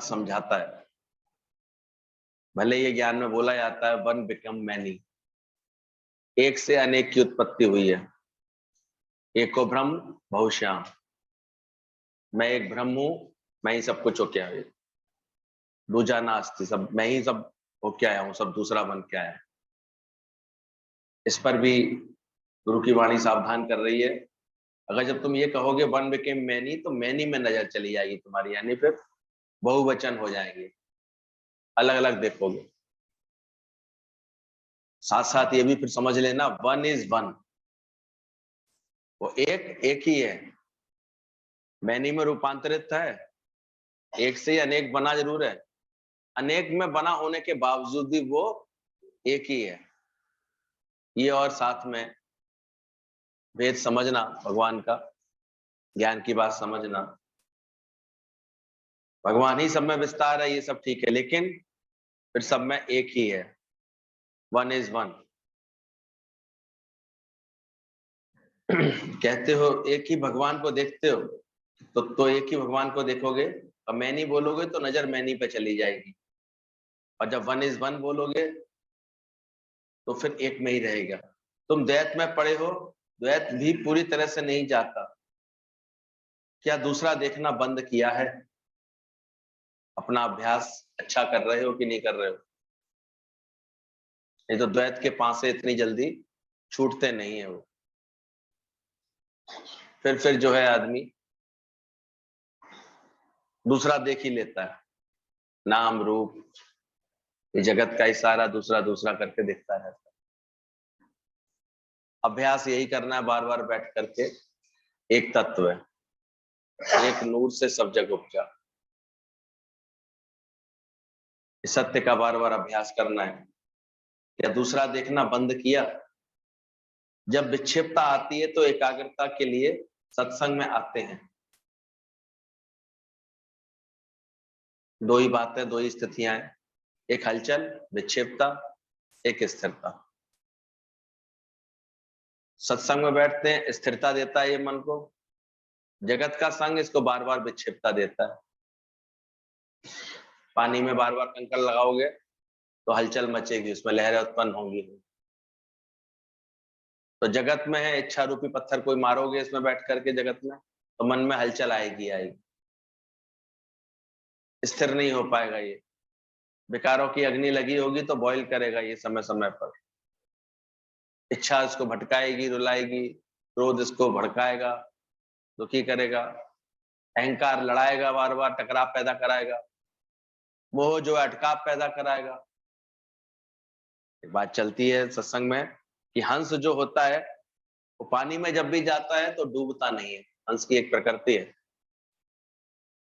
समझाता है। भले ये ज्ञान में बोला जाता है वन बिकम मैनी, एक से अनेक की उत्पत्ति हुई है। एको ब्रह्म बहुश्याम, मैं एक ब्रह्म हूं, मैं ही सब कुछ होके आया, दूजा नास्ति, सब मैं ही सब होके आया हूं, सब दूसरा बन के आया है। इस पर भी गुरु की वाणी सावधान कर रही है। अगर जब तुम ये कहोगे वन बिकेम मैनी, तो मैनी में नजर चली जाएगी तुम्हारी, यानी फिर बहुवचन हो जाएंगे, अलग अलग देखोगे। साथ साथ ये भी फिर समझ लेना वन इज वन, वो एक ही है, मैनी में रूपांतरित है, एक से ही अनेक बना जरूर है, अनेक में बना होने के बावजूद भी वो एक ही है। ये और साथ में भेद समझना, भगवान का ज्ञान की बात समझना। भगवान ही सब में विस्तार है, ये सब ठीक है, लेकिन फिर सब में एक ही है, वन इज वन। कहते हो एक ही भगवान को देखते हो, तो एक ही भगवान को देखोगे, और मैनी बोलोगे तो नजर मैनी पे चली जाएगी, और जब वन इज वन बोलोगे तो फिर एक में ही रहेगा। तुम द्वैत में पड़े हो, द्वैत भी पूरी तरह से नहीं जाता। क्या दूसरा देखना बंद किया है? अपना अभ्यास अच्छा कर रहे हो कि नहीं कर रहे हो? नहीं तो द्वैत के पासे इतनी जल्दी छूटते नहीं है वो। फिर जो है आदमी दूसरा देख ही लेता है, नाम रूप, ये जगत का इशारा दूसरा दूसरा करके देखता रहता है। अभ्यास यही करना है, बार बार बैठ करके एक तत्व है, एक नूर से सब जग उपजा, इस सत्य का बार बार अभ्यास करना है। या दूसरा देखना बंद किया? जब विक्षेपता आती है तो एकाग्रता के लिए सत्संग में आते हैं। दो ही बातें, दो ही स्थितियां हैं, एक हलचल विक्षेपता, एक स्थिरता। सत्संग में बैठते हैं, स्थिरता देता है ये मन को। जगत का संग इसको बार बार विक्षेपता देता है। पानी में बार बार कंकड़ लगाओगे तो हलचल मचेगी, उसमें लहरें उत्पन्न होंगी। तो जगत में है इच्छा रूपी पत्थर कोई मारोगे इसमें बैठ करके जगत में, तो मन में हलचल आएगी आएगी, स्थिर नहीं हो पाएगा ये। विकारों की अग्नि लगी होगी तो बॉईल करेगा ये समय समय पर। इच्छा इसको भटकाएगी, रुलाएगी, क्रोध इसको भड़काएगा, दुखी करेगा, अहंकार लड़ाएगा, बार बार टकराव पैदा कराएगा, मोह जो अटकाव पैदा कराएगा। एक बात चलती है सत्संग में कि हंस जो होता है वो पानी में जब भी जाता है तो डूबता नहीं है। हंस की एक प्रकृति है,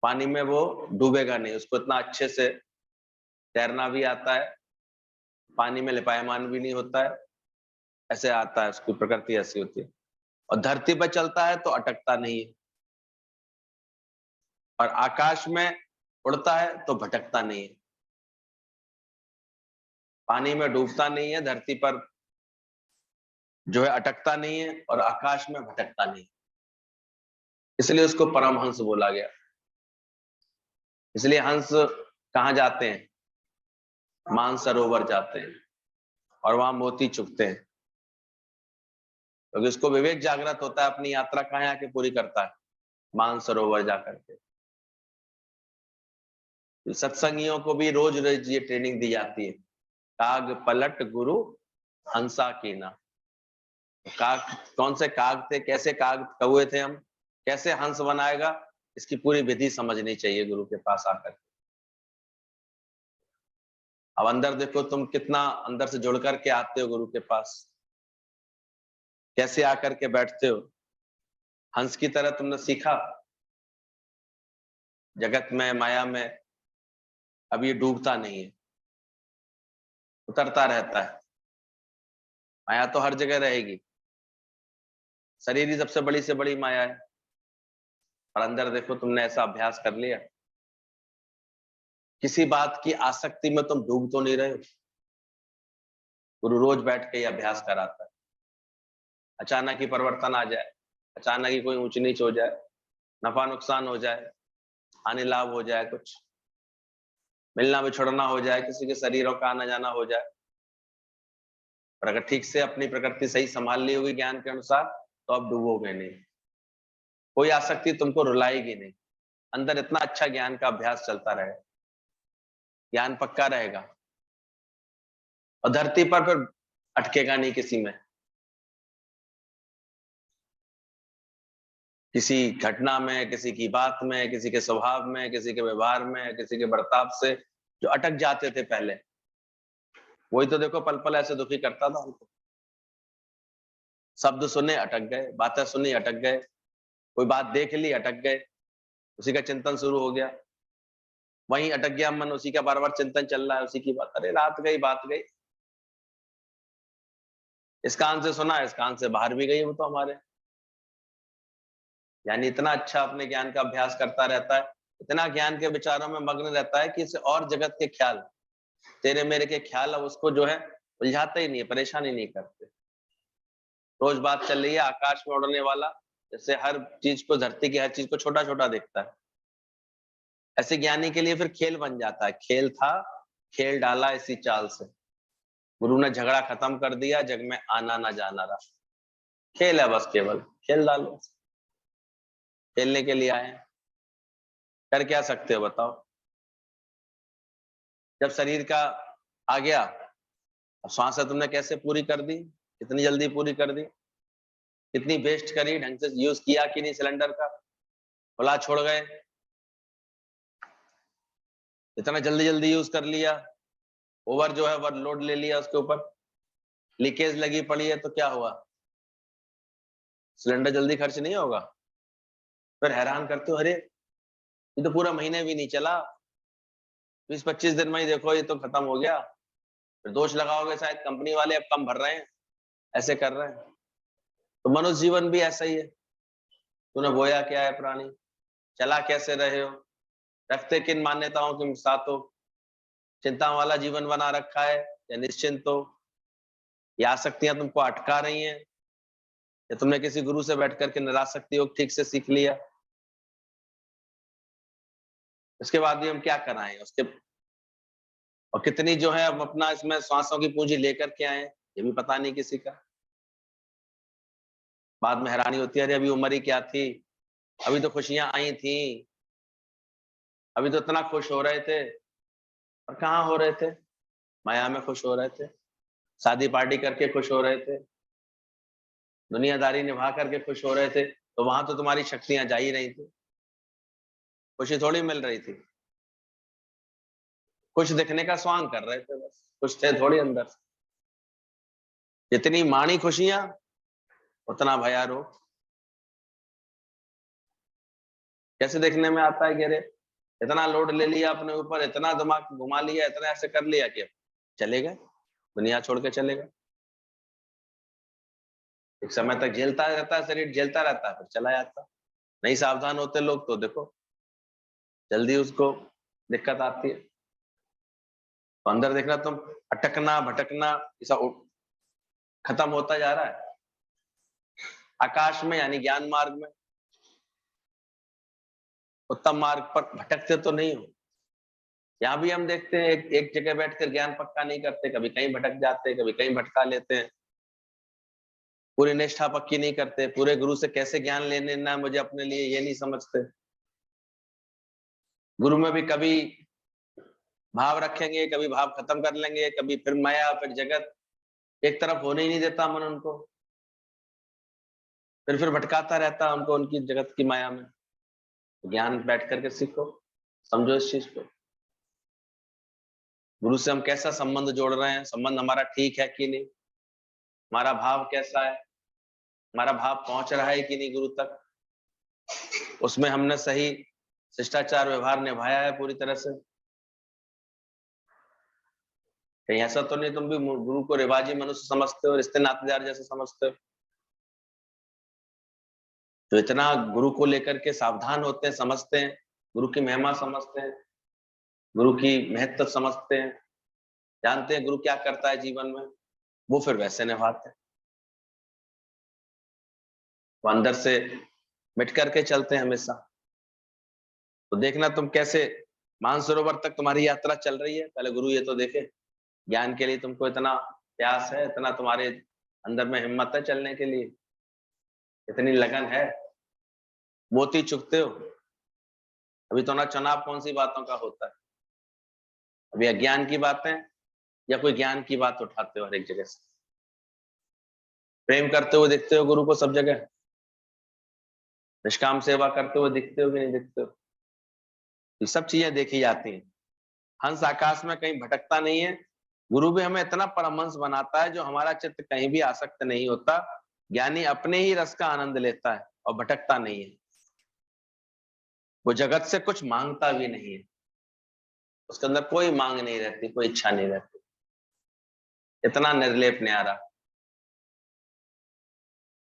पानी में वो डूबेगा नहीं, उसको इतना अच्छे से तैरना भी आता है, पानी में लिपायमान भी नहीं होता है, ऐसे आता है, उसकी प्रकृति ऐसी होती है। और धरती पर चलता है तो अटकता नहीं है, और आकाश में उड़ता है तो भटकता नहीं है। पानी में डूबता नहीं है, धरती पर जो है अटकता नहीं है, और आकाश में भटकता नहीं, इसलिए उसको परमहंस बोला गया। इसलिए हंस कहाँ जाते हैं? मानसरोवर जाते हैं और वहां मोती चुगते हैं, क्योंकि उसको विवेक जागृत होता है, अपनी यात्रा कहाँ आके पूरी करता है? मानसरोवर जाकर के। सत्संगियों को भी रोज रोज ये ट्रेनिंग दी जाती है, काग पलट गुरु हंसा कीना। काग कौन से काग थे, कैसे काग कौए थे हम, कैसे हंस बनाएगा, इसकी पूरी विधि समझनी चाहिए गुरु के पास आकर। अब अंदर देखो, तुम कितना अंदर से जुड़ करके आते हो गुरु के पास, कैसे आकर के बैठते हो। हंस की तरह तुमने सीखा जगत में, माया में। अब ये डूबता नहीं है, उतरता रहता है। माया तो हर जगह रहेगी, शरीर ही सबसे बड़ी से बड़ी माया है। और अंदर देखो, तुमने ऐसा अभ्यास कर लिया, किसी बात की आसक्ति में तुम डूब तो नहीं रहे हो। गुरु रोज बैठ के ये अभ्यास कराता है। अचानक ही परिवर्तन आ जाए, अचानक ही कोई ऊंच नीच हो जाए, नफा नुकसान हो जाए, हानि लाभ हो जाए कुछ, मिलना बिछड़ना हो जाए, किसी के शरीरों का आना जाना हो जाए, और अगर ठीक से अपनी प्रकृति सही संभाल ली होगी ज्ञान के अनुसार, तो आप डूबोगे नहीं, कोई आसक्ति तुमको रुलाएगी नहीं, अंदर इतना अच्छा ज्ञान का अभ्यास चलता रहेगा, ज्ञान पक्का रहेगा, और धरती पर फिर अटकेगा नहीं किसी में। किसी घटना में, किसी की बात में, किसी के स्वभाव में, किसी के व्यवहार में, किसी के बर्ताव से जो अटक जाते थे पहले, वही तो देखो पल पल ऐसे दुखी करता था उनको। शब्द सुने अटक गए, बातें सुनी अटक गए, कोई बात देख ली अटक गए, उसी का चिंतन शुरू हो गया, वहीं अटक गया मन, उसी का बार बार चिंतन चल रहा है, उसी की बात, अरे रात गई बात गई, इस कान से सुना, इस कान से बाहर भी गई वो तो हमारे। यानी इतना अच्छा अपने ज्ञान का अभ्यास करता रहता है, इतना ज्ञान के विचारों में मग्न रहता है कि इसे और जगत के ख्याल, तेरे मेरे के ख्याल, अब उसको जो है उलझाते ही नहीं है, परेशान ही नहीं करते। रोज बात चल रही है आकाश में उड़ने वाला, जैसे हर चीज को, धरती की हर चीज को छोटा छोटा देखता है, ऐसे ज्ञानी के लिए फिर खेल बन जाता है। खेल था, खेल डाला इसी चाल से, गुरु ने झगड़ा खत्म कर दिया, जग में आना ना जाना रहा, खेल है बस, केवल खेल डालो, खेलने के लिए आए हैं, कर क्या सकते हो बताओ। जब शरीर का आ गया, अब श्वास तुमने कैसे पूरी कर दी, इतनी जल्दी पूरी कर दी, कितनी वेस्ट करी, ढंग से यूज किया कि नहीं सिलेंडर का, खुला छोड़ गए, इतना जल्दी जल्दी यूज कर लिया, ओवर जो है ओवरलोड ले लिया उसके ऊपर, लीकेज लगी पड़ी है, तो क्या हुआ, सिलेंडर जल्दी खर्च नहीं होगा। फिर हैरान करते हो, अरे ये तो पूरा महीने भी नहीं चला, 20-25 दिन में ही देखो ये तो खत्म हो गया। फिर दोष लगाओगे शायद कंपनी वाले अब कम भर रहे हैं, ऐसे कर रहे हैं। तो मनुष्य जीवन भी ऐसा ही है, तूने बोया क्या है प्राणी, चला कैसे रहे हो, रखते किन मान्यताओं के साथ हो, चिंता वाला जीवन बना रखा है या निश्चिंत हो, ये आसक्तियां तुमको अटका रही हैं, या तुमने किसी गुरु से बैठ करके निरासक्ति योग ठीक से सीख लिया, उसके बाद भी हम क्या कराएं उसके, और कितनी जो है हम अपना इसमें श्वासों की पूंजी लेकर के आए, ये भी पता नहीं किसी का। बाद में हैरानी होती है, अरे अभी उम्र ही क्या थी, अभी तो खुशियां आई थी, अभी तो इतना खुश हो रहे थे, और कहाँ हो रहे थे, माया में खुश हो रहे थे, शादी पार्टी करके खुश हो रहे थे, दुनियादारी निभा करके खुश हो रहे थे, तो वहां तो तुम्हारी शक्तियां जा ही रही थी, खुशी थोड़ी मिल रही थी, कुछ दिखने का स्वांग कर रहे थे बस, कुछ थे थोड़ी अंदर से। जितनी माणी खुशियां, उतना भयारोग। कैसे देखने में आता है कि अरे इतना लोड ले लिया अपने ऊपर, इतना दिमाग घुमा लिया, इतना ऐसे कर लिया कि चले गए, दुनिया छोड़ के चले गए। एक समय तक झेलता रहता है शरीर, झेलता रहता है, फिर चला जाता। नहीं सावधान होते लोग तो देखो जल्दी उसको दिक्कत आती है। तो अंदर देखना तुम, अटकना भटकना ऐसा खत्म होता जा रहा है। आकाश में यानी ज्ञान मार्ग में, उत्तम मार्ग पर भटकते तो नहीं हो। यहाँ भी हम देखते हैं एक जगह बैठकर ज्ञान पक्का नहीं करते, कभी कहीं भटक जाते हैं, कभी कहीं भटका लेते हैं, पूरी निष्ठा पक्की नहीं करते, पूरे गुरु से कैसे ज्ञान लेने ना मुझे अपने लिए ये नहीं समझते। गुरु में भी कभी भाव रखेंगे, कभी भाव खत्म कर लेंगे, कभी फिर माया, फिर जगत, एक तरफ होने ही नहीं देता मन उनको, फिर भटकाता रहता उनको उनकी जगत की माया में। ज्ञान बैठ करके सीखो, समझो इस चीज को, गुरु से हम कैसा संबंध जोड़ रहे हैं, संबंध हमारा ठीक है कि नहीं, हमारा भाव कैसा है, हमारा भाव पहुंच रहा है कि नहीं गुरु तक, उसमें हमने सही शिष्टाचार व्यवहार निभाया है पूरी तरह से। कहीं ऐसा तो नहीं तुम भी गुरु को रिवाजी मनुष्य समझते हो, रिश्ते नातेदार जैसे समझते हो, तो इतना गुरु को लेकर के सावधान होते हैं, समझते हैं, गुरु की महिमा समझते हैं, गुरु की महत्व समझते हैं, जानते हैं गुरु क्या करता है जीवन में, वो फिर वैसे निभाते हैं, वो अंदर से मिट करके चलते हैं हमेशा। तो देखना तुम कैसे मानसरोवर तक तुम्हारी यात्रा चल रही है, पहले गुरु ये तो देखे, ज्ञान के लिए तुमको इतना प्यास है, इतना तुम्हारे अंदर में हिम्मत है चलने के लिए, इतनी लगन है, मोती चुगते हो। अभी तो ना चुनाव कौन सी बातों का होता है, अभी अज्ञान की बातें या कोई ज्ञान की बात उठाते हो हर एक जगह से। प्रेम करते हुए दिखते हो गुरु को सब जगह, निष्काम सेवा करते हुए दिखते हो कि नहीं दिखते हो, ये सब चीजें देखी जाती हैं। हंस आकाश में कहीं भटकता नहीं है, गुरु भी हमें इतना परमहंस बनाता है जो हमारा चित्त कहीं भी आसक्त नहीं होता, ज्ञानी अपने ही रस का आनंद लेता है और भटकता नहीं है, वो जगत से कुछ मांगता भी नहीं है, उसके अंदर कोई मांग नहीं रहती, कोई इच्छा नहीं रहती, इतना निर्लेप न्यारा,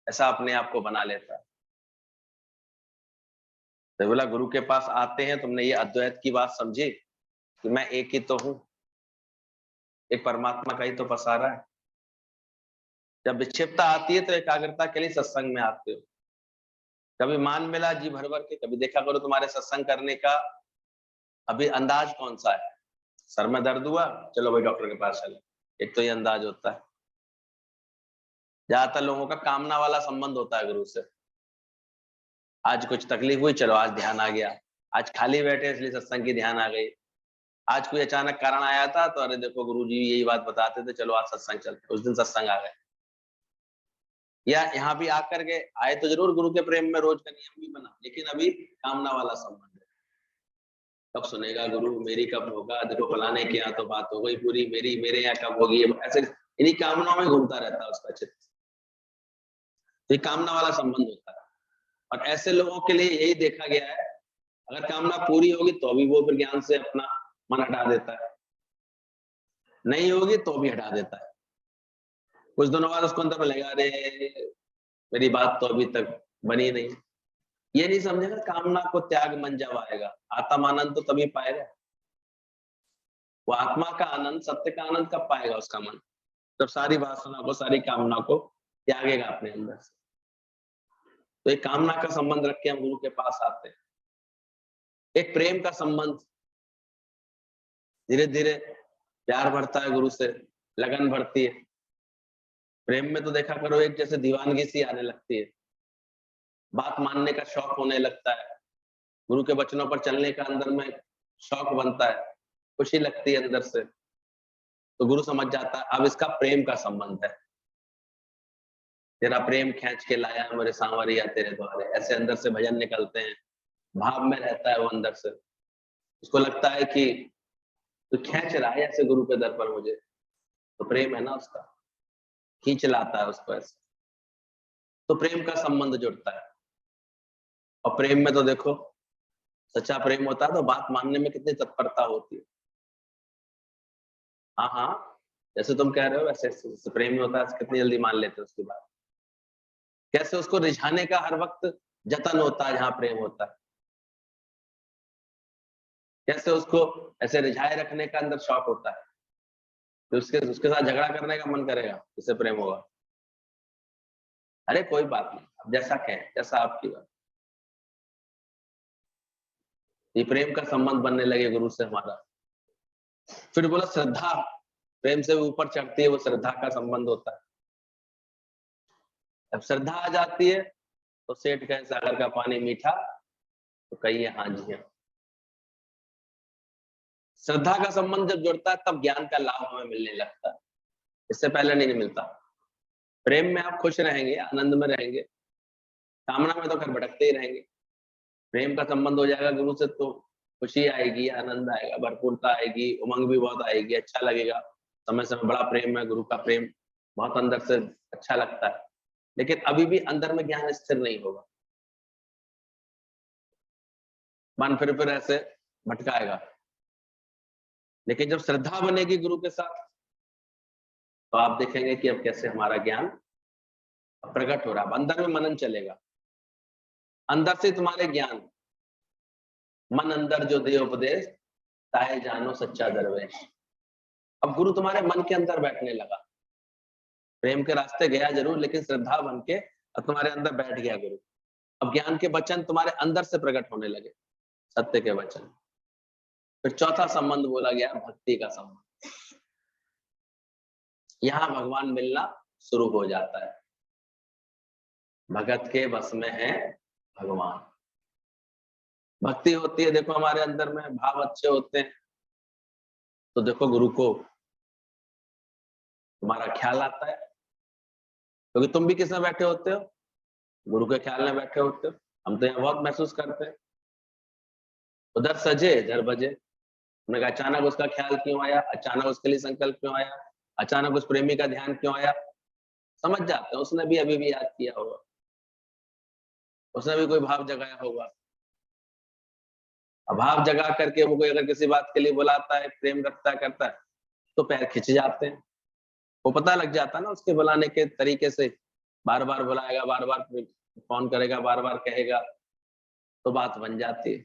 ऐसा अपने आप को बना लेता है। तो बोला गुरु के पास आते हैं, तुमने ये अद्वैत की बात समझी कि मैं एक ही तो हूं, एक परमात्मा का ही तो पसारा है। जब विक्षिप्तता आती है तो एकाग्रता के लिए सत्संग में आते हो, कभी मान मिला जी भर भर के, कभी देखा करो तुम्हारे सत्संग करने का अभी अंदाज कौन सा है, सर में दर्द हुआ चलो भाई डॉक्टर के पास चलो, एक तो ये अंदाज होता है। ज्यादातर लोगों का कामना वाला संबंध होता है गुरु से, आज कुछ तकलीफ हुई चलो आज ध्यान आ गया, आज खाली बैठे इसलिए सत्संग की ध्यान आ गई, आज कोई अचानक कारण आया था तो अरे देखो गुरु जी यही बात बताते थे चलो आज सत्संग चलते, उस दिन सत्संग आ गए। या यहाँ भी आकर के आए तो जरूर गुरु के प्रेम में, रोज का नियम भी बना, लेकिन अभी कामना वाला संबंध है, कब सुनेगा गुरु, मेरी कब होगा, देखो फलाने के यहाँ तो बात हो गई पूरी, मेरी मेरे यहाँ कब होगी, ऐसे इन्हीं कामनाओं में घूमता रहता है उसका चित्त, ये कामना वाला संबंध होता है। और ऐसे लोगों के लिए यही देखा गया है, अगर कामना पूरी होगी तो भी वो फिर ज्ञान से अपना मन हटा देता है, नहीं होगी तो भी हटा देता है, कुछ दिनों बाद उसको अंदर में लगा, अरे मेरी बात तो अभी तक बनी नहीं, ये नहीं समझेगा कामना को त्याग मन जब आएगा, आत्म आनंद तो तभी पाएगा, वो आत्मा का आनंद, सत्य का आनंद कब पाएगा उसका मन, जब सारी वासना को, सारी कामना को त्यागेगा अपने अंदर से। तो एक कामना का संबंध रख के हम गुरु के पास आते हैं, एक प्रेम का संबंध, धीरे धीरे प्यार बढ़ता है गुरु से, लगन बढ़ती है, प्रेम में तो देखा करो एक जैसे दीवानगी सी आने लगती है, बात मानने का शौक होने लगता है, गुरु के वचनों पर चलने का अंदर में शौक बनता है, खुशी लगती है अंदर से, तो गुरु समझ जाता है अब इसका प्रेम का संबंध है, तेरा प्रेम खींच के लाया मेरे सांवरिया तेरे द्वारे, ऐसे अंदर से भजन निकलते हैं, भाव में रहता है वो अंदर से, उसको लगता है कि तो खींच रहा है ऐसे गुरु के दर पर मुझे, तो प्रेम है ना उसका, खींच लाता है उसको ऐसे, तो प्रेम का संबंध जुड़ता है। और प्रेम में तो देखो सच्चा प्रेम होता है तो बात मानने में कितनी तत्परता होती है, हाँ हाँ जैसे तुम कह रहे हो वैसे प्रेम में होता है, कितनी जल्दी मान लेते हो उसकी बात, कैसे उसको रिझाने का हर वक्त जतन होता है जहां प्रेम होता है, कैसे उसको ऐसे रिझाए रखने का अंदर शौक होता है, तो उसके साथ झगड़ा करने का मन करेगा जिससे प्रेम होगा, अरे कोई बात नहीं अब जैसा कहें जैसा आपकी बात, ये प्रेम का संबंध बनने लगे गुरु से हमारा। फिर बोला श्रद्धा, प्रेम से ऊपर चढ़ती है वो श्रद्धा का संबंध होता है, अब श्रद्धा आ जाती है तो सेठ कहे सागर का पानी मीठा, तो कहिए हाँ जी हाँ, श्रद्धा का संबंध जब जुड़ता है तब ज्ञान का लाभ हमें मिलने लगता है, इससे पहले नहीं मिलता। प्रेम में आप खुश रहेंगे, आनंद में रहेंगे, कामना में तो खैर भटकते ही रहेंगे, प्रेम का संबंध हो जाएगा गुरु से तो खुशी आएगी, आनंद आएगा, भरपूरता आएगी, उमंग भी बहुत आएगी, अच्छा लगेगा, समय समय बड़ा प्रेम है, गुरु का प्रेम बहुत अंदर से अच्छा लगता है, लेकिन अभी भी अंदर में ज्ञान स्थिर नहीं होगा, मन फिर ऐसे भटकाएगा। लेकिन जब श्रद्धा बनेगी गुरु के साथ तो आप देखेंगे कि अब कैसे हमारा ज्ञान प्रकट हो रहा है, अंदर में मनन चलेगा, अंदर से तुम्हारे ज्ञान, मन अंदर जो दे उपदेश ताए जानो सच्चा दरवेश, अब गुरु तुम्हारे मन के अंदर बैठने लगा, प्रेम के रास्ते गया जरूर लेकिन श्रद्धा बन के अब तुम्हारे अंदर बैठ गया गुरु, अब ज्ञान के वचन तुम्हारे अंदर से प्रकट होने लगे, सत्य के वचन, फिर चौथा संबंध बोला गया भक्ति का संबंध। यहाँ भगवान मिलना शुरू हो जाता है। भगत के बस में है भगवान। भक्ति होती है, देखो हमारे अंदर में भाव अच्छे होते हैं तो देखो गुरु को तुम्हारा ख्याल आता है, क्योंकि तुम भी किस में बैठे होते हो, गुरु के ख्याल में बैठे होते हो। हम तो यहाँ बहुत महसूस करते हैं, उधर सजे इधर बजे। हमने कहा अचानक उसका ख्याल क्यों आया, अचानक उसके लिए संकल्प क्यों आया, अचानक उस प्रेमी का ध्यान क्यों आया, समझ जाते हैं उसने भी अभी भी याद किया होगा, उसने भी कोई भाव जगाया होगा। अब भाव जगा करके वो कोई अगर किसी बात के लिए बुलाता है, प्रेम रखता है, करता है, तो पैर खिंच जाते हैं। वो पता लग जाता है ना उसके बुलाने के तरीके से, बार बार बुलाएगा, बार बार फोन करेगा, बार बार कहेगा, तो बात बन जाती है।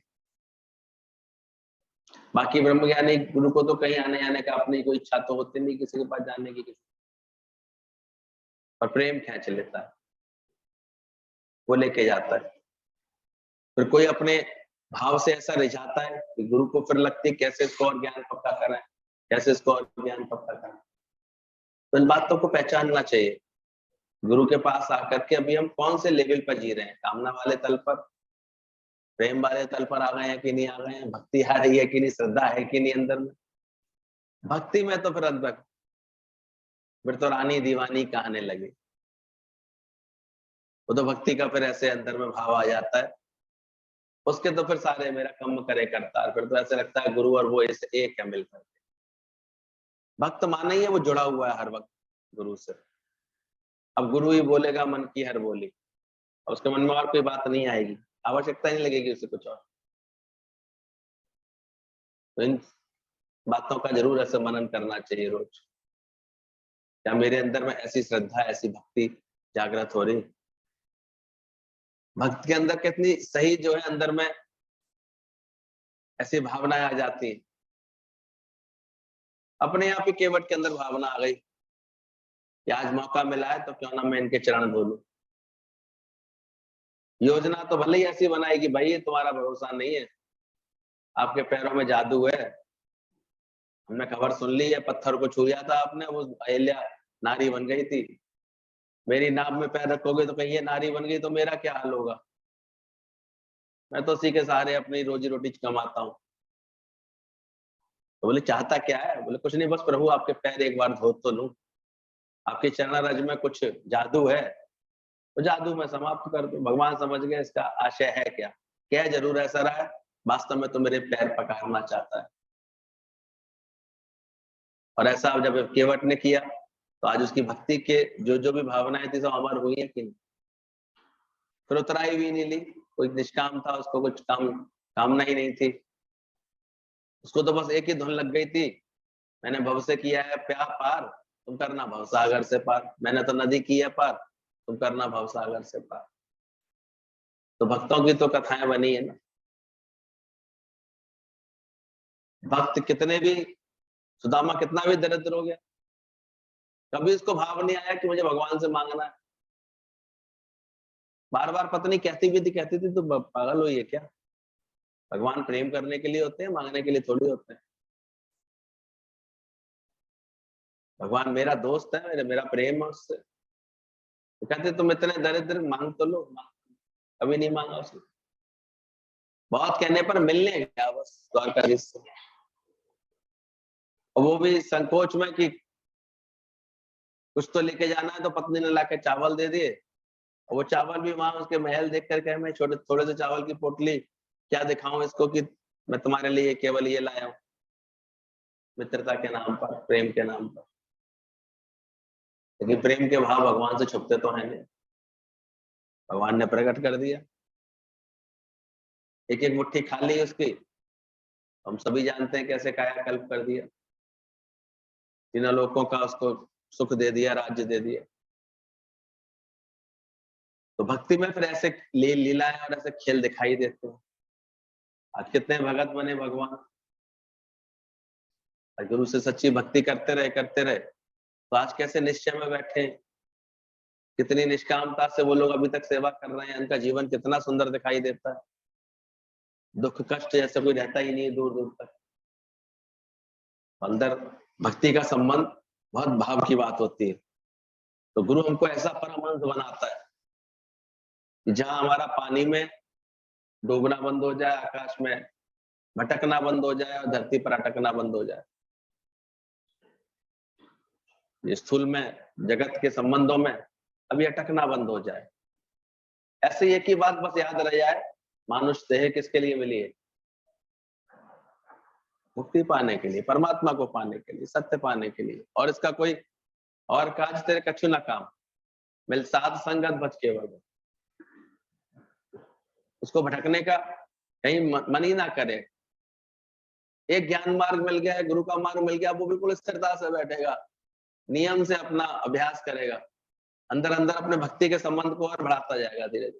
बाकी ब्रह्मज्ञानी गुरु को तो कहीं आने जाने का अपनी कोई इच्छा तो होती नहीं किसी के पास जाने की, पर प्रेम खींच लेता है, वो लेके जाता है। फिर कोई अपने भाव से ऐसा रिझाता है कि गुरु को फिर लगती है कैसे इसको और ज्ञान पक्का कराएं, कैसे इसको और ज्ञान पक्का कराएं। तो इन बातों को पहचानना चाहिए। गुरु के पास आकर के अभी हम कौन से लेवल पर जी रहे हैं, कामना वाले तल पर, प्रेम वाले तल पर आ गए हैं कि नहीं आ गए हैं, भक्ति आ रही है कि नहीं, श्रद्धा है कि नहीं अंदर में। भक्ति में तो फिर अद्भुत, फिर तो रानी दीवानी कहने लगे। वो तो भक्ति का फिर ऐसे अंदर में भाव आ जाता है, उसके तो फिर सारे मेरा कम करे करता है, फिर तो ऐसे लगता है गुरु और वो ऐसे एक है मिलकर। भक्त माना ही है, वो जुड़ा हुआ है हर वक्त गुरु से। अब गुरु ही बोलेगा मन की हर बोली, और उसके मन में और कोई बात नहीं आएगी, आवश्यकता नहीं लगेगी उसे कुछ और। तो इन बातों का जरूर ऐसे मनन करना चाहिए रोज। क्या मेरे अंदर में ऐसी श्रद्धा, ऐसी भक्ति जागृत हो रही, भक्त के अंदर कितनी सही जो है अंदर में ऐसी भावनाएं आ जाती है, अपने आप ही केवट के अंदर भावना आ गई कि आज मौका मिला है तो क्यों ना मैं इनके चरण धो। योजना तो भले ही ऐसी बनाई कि भाई तुम्हारा भरोसा नहीं है, आपके पैरों में जादू है, हमने खबर सुन ली है, पत्थर को छू लिया था आपने, वो अहिल्या नारी बन गई थी, मेरी नाभ में पैर रखोगे तो कहीं ये नारी बन गई तो मेरा क्या हाल होगा, मैं तो उसी के सहारे अपनी रोजी रोटी कमाता हूँ। तो बोले चाहता क्या है, बोले कुछ नहीं, बस प्रभु आपके पैर एक बार धो तो लूं, आपके चरण रज में कुछ जादू है, तो जादू में समाप्त कर दो। भगवान समझ गए इसका आशय है क्या, क्या जरूर ऐसा रहा है, वास्तव में तो मेरे पैर पकड़ना चाहता है। और ऐसा जब केवट ने किया तो आज उसकी भक्ति के जो जो भी भावनाएं थी सब अमर हुई है कि नहीं। फिर उतराई भी नहीं ली, कोई निष्काम था, उसको कुछ कामना ही नहीं थी, उसको तो बस एक ही धुन लग गई थी, मैंने भव से किया है प्यार पार, तुम करना भव सागर से पार, मैंने तो नदी की है पार, तुम करना भव सागर से पार। तो भक्तों की तो कथाएं बनी है ना। भक्त कितने भी, सुदामा कितना भी दरिद्र हो गया, कभी उसको भाव नहीं आया कि मुझे भगवान से मांगना है। बार बार पत्नी कहती थी तो पागल हुई है क्या, भगवान प्रेम करने के लिए होते हैं, मांगने के लिए थोड़ी होते हैं। भगवान मेरा दोस्त है, मेरा प्रेम है उससे। तो कहते तुम इतने दरिद्र, मांग तो लो, कभी नहीं मांगा उसने, बहुत कहने पर मिलने गया बस द्वारकाधीश से, और वो भी संकोच में कि कुछ तो लेके जाना है, तो पत्नी ने लाके चावल दे दिए, और वो चावल भी वहां उसके महल देख करके मैं थोड़े से चावल की पोटली क्या दिखाऊं इसको कि मैं तुम्हारे लिए केवल ये लाया हूं, मित्रता के नाम पर, प्रेम के नाम पर। लेकिन प्रेम के भाव भगवान से छुपते तो है नहीं, भगवान ने प्रकट कर दिया। एक एक मुट्ठी खा ली उसकी, हम सभी जानते हैं कैसे कायाकल्प कर दिया, तीनों लोगों का उसको सुख दे दिया, राज्य दे दिया। तो भक्ति में फिर ऐसे लीलाएं और ऐसे खेल दिखाई देते हैं। आज कितने भगत बने भगवान, गुरु से सच्ची भक्ति करते रहे तो आज कैसे निश्चय में बैठे हैं, कितनी निष्कामता से वो लोग अभी तक सेवा कर रहे हैं, उनका जीवन कितना सुंदर दिखाई देता है, दुख कष्ट जैसे कोई रहता ही नहीं दूर दूर तक। अंदर भक्ति का संबंध बहुत भाव की बात होती है। तो गुरु हमको ऐसा परमहंस बनाता है कि जहां हमारा पानी में डूबना बंद हो जाए, आकाश में भटकना बंद हो जाए और धरती पर अटकना बंद हो जाए। स्थूल में जगत के संबंधों में अभी अटकना बंद हो जाए। ऐसे एक ही बात बस याद रह जाए, मानुष देह किसके लिए मिली है? मुक्ति पाने के लिए, परमात्मा को पाने के लिए, सत्य पाने के लिए। और इसका कोई और काज तेरे कछु ना काम, मिल साध संगत बच के वर्ग। उसको भटकने का कहीं मन ही ना करे। एक ज्ञान मार्ग मिल गया है, गुरु का मार्ग मिल गया, वो बिल्कुल स्थिरता से बैठेगा, नियम से अपना अभ्यास करेगा, अंदर अंदर अपने भक्ति के संबंध को और बढ़ाता जाएगा धीरे धीरे।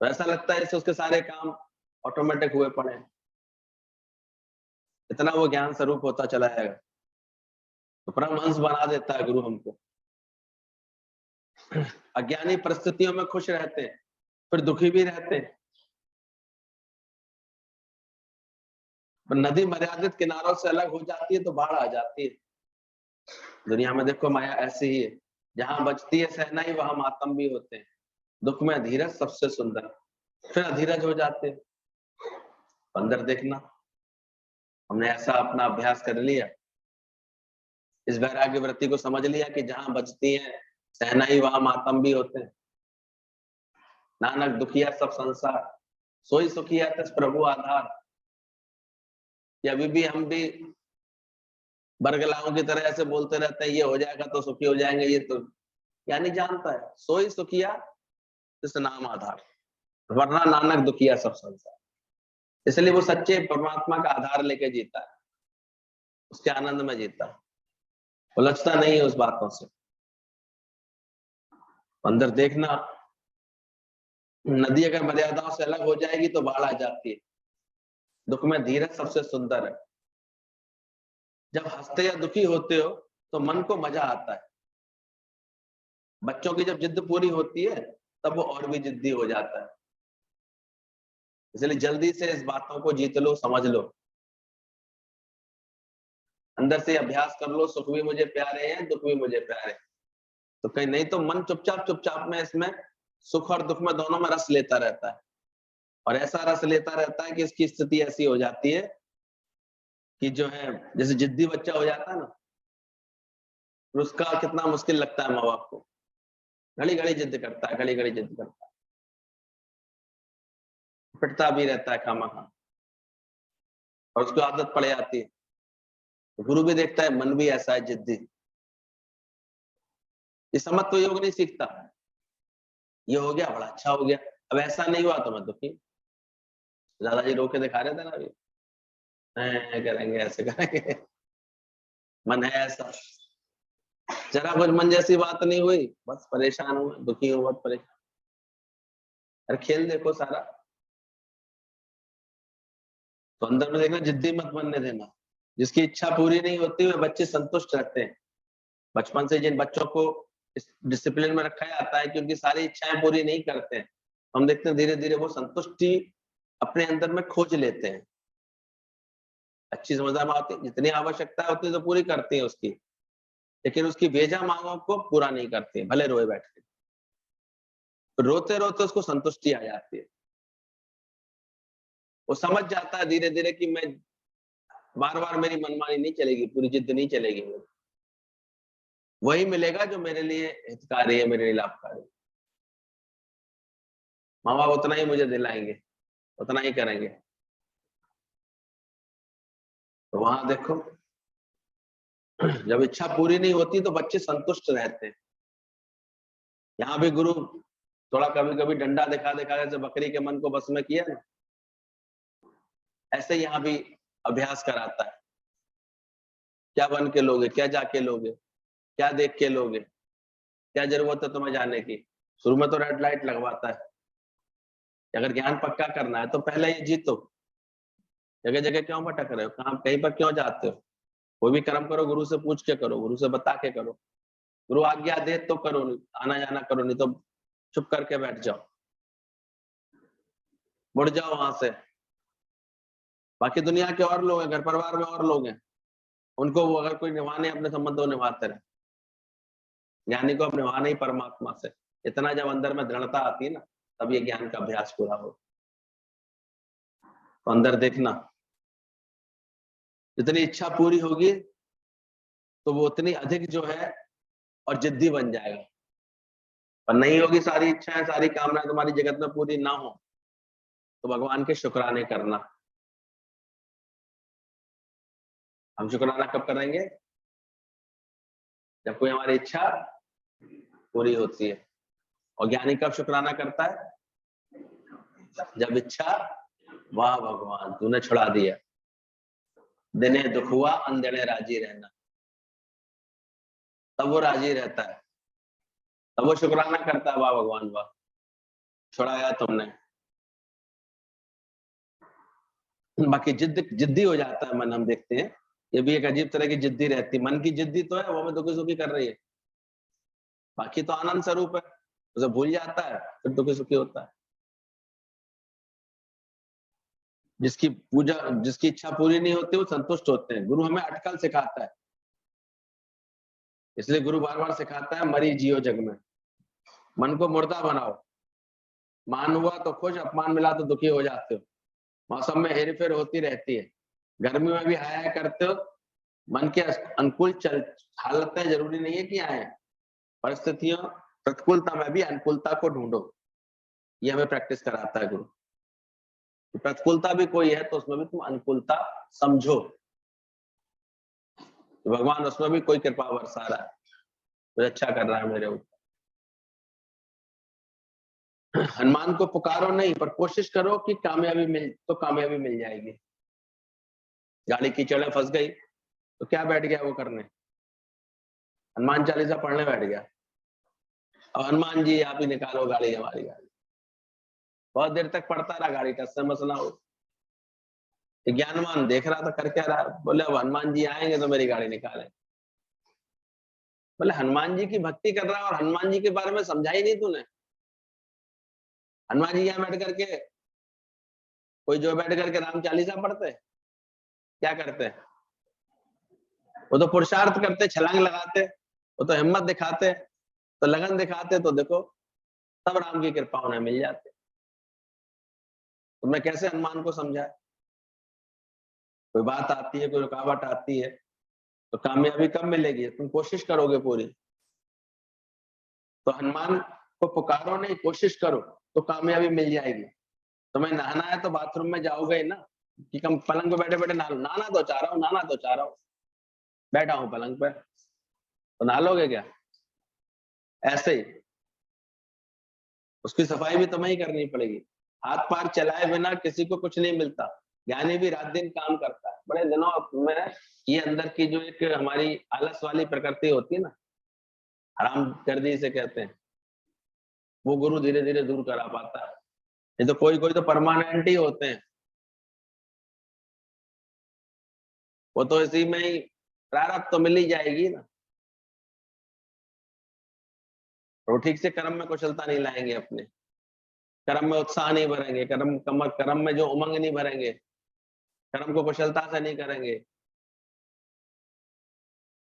तो ऐसा लगता है इससे उसके सारे काम ऑटोमेटिक हुए पड़े, इतना वो ज्ञान स्वरूप होता चला जाएगा। तो परमहंस बना देता है गुरु हमको। अज्ञानी परिस्थितियों में खुश रहते हैं, फिर दुखी भी रहते हैं। नदी मर्यादित किनारों से अलग हो जाती है तो बाढ़ आ जाती है। दुनिया में देखो माया ऐसी ही है, जहां बचती है सहनाई वहां मातम भी होते हैं। दुख में धीरज सबसे सुंदर, फिर अधीरज हो जाते हैं। अंदर देखना, हमने ऐसा अपना अभ्यास कर लिया, इस वैराग्य वृत्ति को समझ लिया कि जहां बचती है सहनाई वहां मातम भी होते हैं। नानक दुखिया सब संसार, सोई सुखिया तस प्रभु आधार। कि अभी भी हम भी बरगलाओं की तरह ऐसे बोलते रहते हैं, ये हो जाएगा तो सुखी हो जाएंगे, ये तो यानी जानता है सोई सुखिया इस नाम आधार, वरना नानक दुखिया सब संसार। इसलिए वो सच्चे परमात्मा का आधार लेके जीता है, उसके आनंद में जीता है, उलझता नहीं है उस बातों से। अंदर देखना, नदी अगर मर्यादाओं से अलग हो जाएगी तो बाढ़ आ जाती है। दुख में धीरज सबसे सुंदर है। जब हंसते या दुखी होते हो तो मन को मजा आता है। बच्चों की जब जिद पूरी होती है तब वो और भी जिद्दी हो जाता है। इसलिए जल्दी से इस बातों को जीत लो, समझ लो, अंदर से अभ्यास कर लो। सुख भी मुझे प्यारे हैं, दुख भी मुझे प्यारे हैं। तो कहीं नहीं तो मन चुपचाप चुपचाप में इसमें सुख और दुख में दोनों में रस लेता रहता है, और ऐसा रस लेता रहता है कि इसकी स्थिति ऐसी हो जाती है कि जो है जैसे जिद्दी बच्चा हो जाता है ना, उसका कितना मुश्किल लगता है माँ बाप को। घड़ी घड़ी जिद करता है, घड़ी घड़ी जिद करता है, पिटता भी रहता है खामखा, और उसको आदत पड़ जाती है। तो गुरु भी देखता है मन भी ऐसा है जिद्दी, ये समझ तो योग नहीं सीखता, ये हो गया बड़ा अच्छा हो गया, अब ऐसा नहीं हुआ तो मैं दुखी। दादाजी रो के दिखा रहे थे ना अभी, करेंगे ऐसे करेंगे, मन है ऐसा। जरा कुछ मन जैसी बात नहीं हुई बस परेशान हुआ, दुखी हुआ, बहुत परेशान। अरे खेल देखो सारा। तो अंदर में देखना, जिद्दी मत बनने देना। जिसकी इच्छा पूरी नहीं होती वे बच्चे संतुष्ट रहते हैं। बचपन से जिन बच्चों को इस डिसिप्लिन में रखा जाता है कि उनकी सारी इच्छाएं पूरी नहीं करते हैं, हम देखते हैं धीरे धीरे वो संतुष्टि अपने अंदर में खोज लेते हैं। अच्छी समझदार माँ होती है, जितनी आवश्यकता होती है तो पूरी करती है उसकी, लेकिन उसकी बेजा मांगों को पूरा नहीं करती है, भले रोए बैठ के। तो रोते रोते उसको संतुष्टि आ जाती है। वो समझ जाता है धीरे धीरे कि मैं बार बार मेरी मनमानी नहीं चलेगी, पूरी जिद नहीं चलेगी, वही मिलेगा जो मेरे लिए हितकारी है, मेरे लिए लाभकारी। माँ बाप उतना ही मुझे दिलाएंगे, उतना ही करेंगे। तो वहां देखो, जब इच्छा पूरी नहीं होती तो बच्चे संतुष्ट रहते हैं। यहाँ भी गुरु थोड़ा कभी कभी डंडा दिखा दिखा जैसे बकरी के मन को बस में किया ना, ऐसे यहाँ भी अभ्यास कराता है। क्या बन के लोगे, क्या जाके लोगे, क्या देख के लोगे, क्या जरूरत है तुम्हें जाने की। शुरू में तो रेड लाइट लगवाता है, अगर ज्ञान पक्का करना है तो पहले ये जीतो। जगह जगह क्यों भटक रहे हो, कहाँ कहीं पर क्यों जाते हो? कोई भी कर्म करो गुरु से पूछ के करो, गुरु से बता के करो। गुरु आज्ञा दे तो करो, आना जाना करो, नहीं तो चुप करके बैठ जाओ, मुड़ जाओ वहां से। बाकी दुनिया के और लोग हैं, घर परिवार में और लोग हैं, उनको वो अगर कोई निभाने अपने संबंध को निभाते रहे। ज्ञानी को अब निभाना ही परमात्मा से। इतना जब अंदर में दृढ़ता आती है ना, तब ये ज्ञान का अभ्यास पूरा हो। तो अंदर देखना, जितनी इच्छा पूरी होगी तो वो उतनी अधिक जो है और जिद्दी बन जाएगा। और नहीं होगी सारी इच्छाएं, सारी कामनाएं तुम्हारी जगत में पूरी ना हो, तो भगवान के शुक्राने करना। हम शुक्राना कब करेंगे? जब कोई हमारी इच्छा पूरी होती है। और ज्ञानी कब शुक्राना करता है? जब इच्छा, वाह भगवान तूने छुड़ा दिया, दिने दुख हुआ अंधेरे राजी रहना, तब वो राजी रहता है, तब वो शुक्राना करता है, वाह भगवान वाह, छुड़ाया तुमने। बाकी जिद्दी हो जाता है मन, हम देखते हैं ये भी एक अजीब तरह की जिद्दी रहती है। मन की जिद्दी तो है, वो हमें दुखी सुखी कर रही है, बाकी तो आनंद स्वरूप है, उसे भूल जाता है फिर दुखी सुखी होता है। जिसकी पूजा, जिसकी इच्छा पूरी नहीं होती वो संतुष्ट होते हैं। गुरु हमें अटकल सिखाता है, इसलिए गुरु बार बार सिखाता है मरी जियो जग में, मन को मुर्दा बनाओ। मान हुआ तो खुश, अपमान मिला तो दुखी हो जाते हो। मौसम में हेर फेर होती रहती है, गर्मी में भी हाय हाय करते हो। मन के अनुकूल चल हालतें जरूरी नहीं है कि आए, परिस्थितियों प्रतिकूलता में भी अनुकूलता को ढूंढो। ये हमें प्रैक्टिस कराता है गुरु। प्रतिकूलता भी कोई है तो उसमें भी तुम अनुकूलता समझो, तो भगवान उसमें भी कोई कृपा बरसा रहा है, कुछ अच्छा कर रहा है मेरे ऊपर। हनुमान को पुकारो नहीं, पर कोशिश करो कि कामयाबी मिल जाएगी। गाड़ी कीचड़ में फंस गई तो क्या बैठ गया वो करने? हनुमान चालीसा पढ़ने बैठ गया। अब हनुमान जी आप ही निकालो गाड़ी, हमारी गाड़ी। बहुत देर तक पढ़ता रहा, गाड़ी टस से मस ना हो। ज्ञानवान देख रहा था कर क्या रहा है, बोले अब हनुमान जी आएंगे तो मेरी गाड़ी निकालें। बोले हनुमान जी की भक्ति कर रहा है और हनुमान जी के बारे में समझा ही नहीं तूने। हनुमान जी यहाँ बैठ करके, कोई जो बैठ करके राम चालीसा पढ़ते, क्या करते? वो तो पुरुषार्थ करते, छलांग लगाते, वो तो हिम्मत दिखाते, तो लगन दिखाते, तो देखो तब राम की कृपा उन्हें मिल जाती। तो मैं कैसे हनुमान को समझाए? कोई बात आती है, कोई रुकावट आती है, तो कामयाबी कब मिलेगी? तुम कोशिश करोगे पूरी। तो हनुमान को पुकारो नहीं, कोशिश करो तो कामयाबी मिल जाएगी। तुम्हें नहाना है तो बाथरूम में जाओगे ही ना, कि कम पलंग पे बैठे बैठे नहाना तो चाह रहा हूँ, नहाना तो चाह रहा हूँ, बैठा हूँ पलंग पे, तो नहा लोगे क्या? ऐसे ही उसकी सफाई भी तुम्हें ही करनी पड़ेगी। हाथ पैर चलाए बिना किसी को कुछ नहीं मिलता। ज्ञानी भी रात दिन काम करता है। बड़े दिनों में ये अंदर की जो एक हमारी आलस वाली प्रकृति होती है ना, हरामगर्दी से कहते हैं, वो गुरु धीरे धीरे दूर करा पाता है। ये तो कोई कोई तो परमानेंट ही होते हैं, वो तो इसी में ही प्रारब्ध तो मिल ही जाएगी ना। वो ठीक से कर्म में कुशलता नहीं लाएंगे, अपने कर्म में उत्साह नहीं भरेंगे, कर्म में जो उमंग नहीं भरेंगे, कर्म को कुशलता से नहीं करेंगे,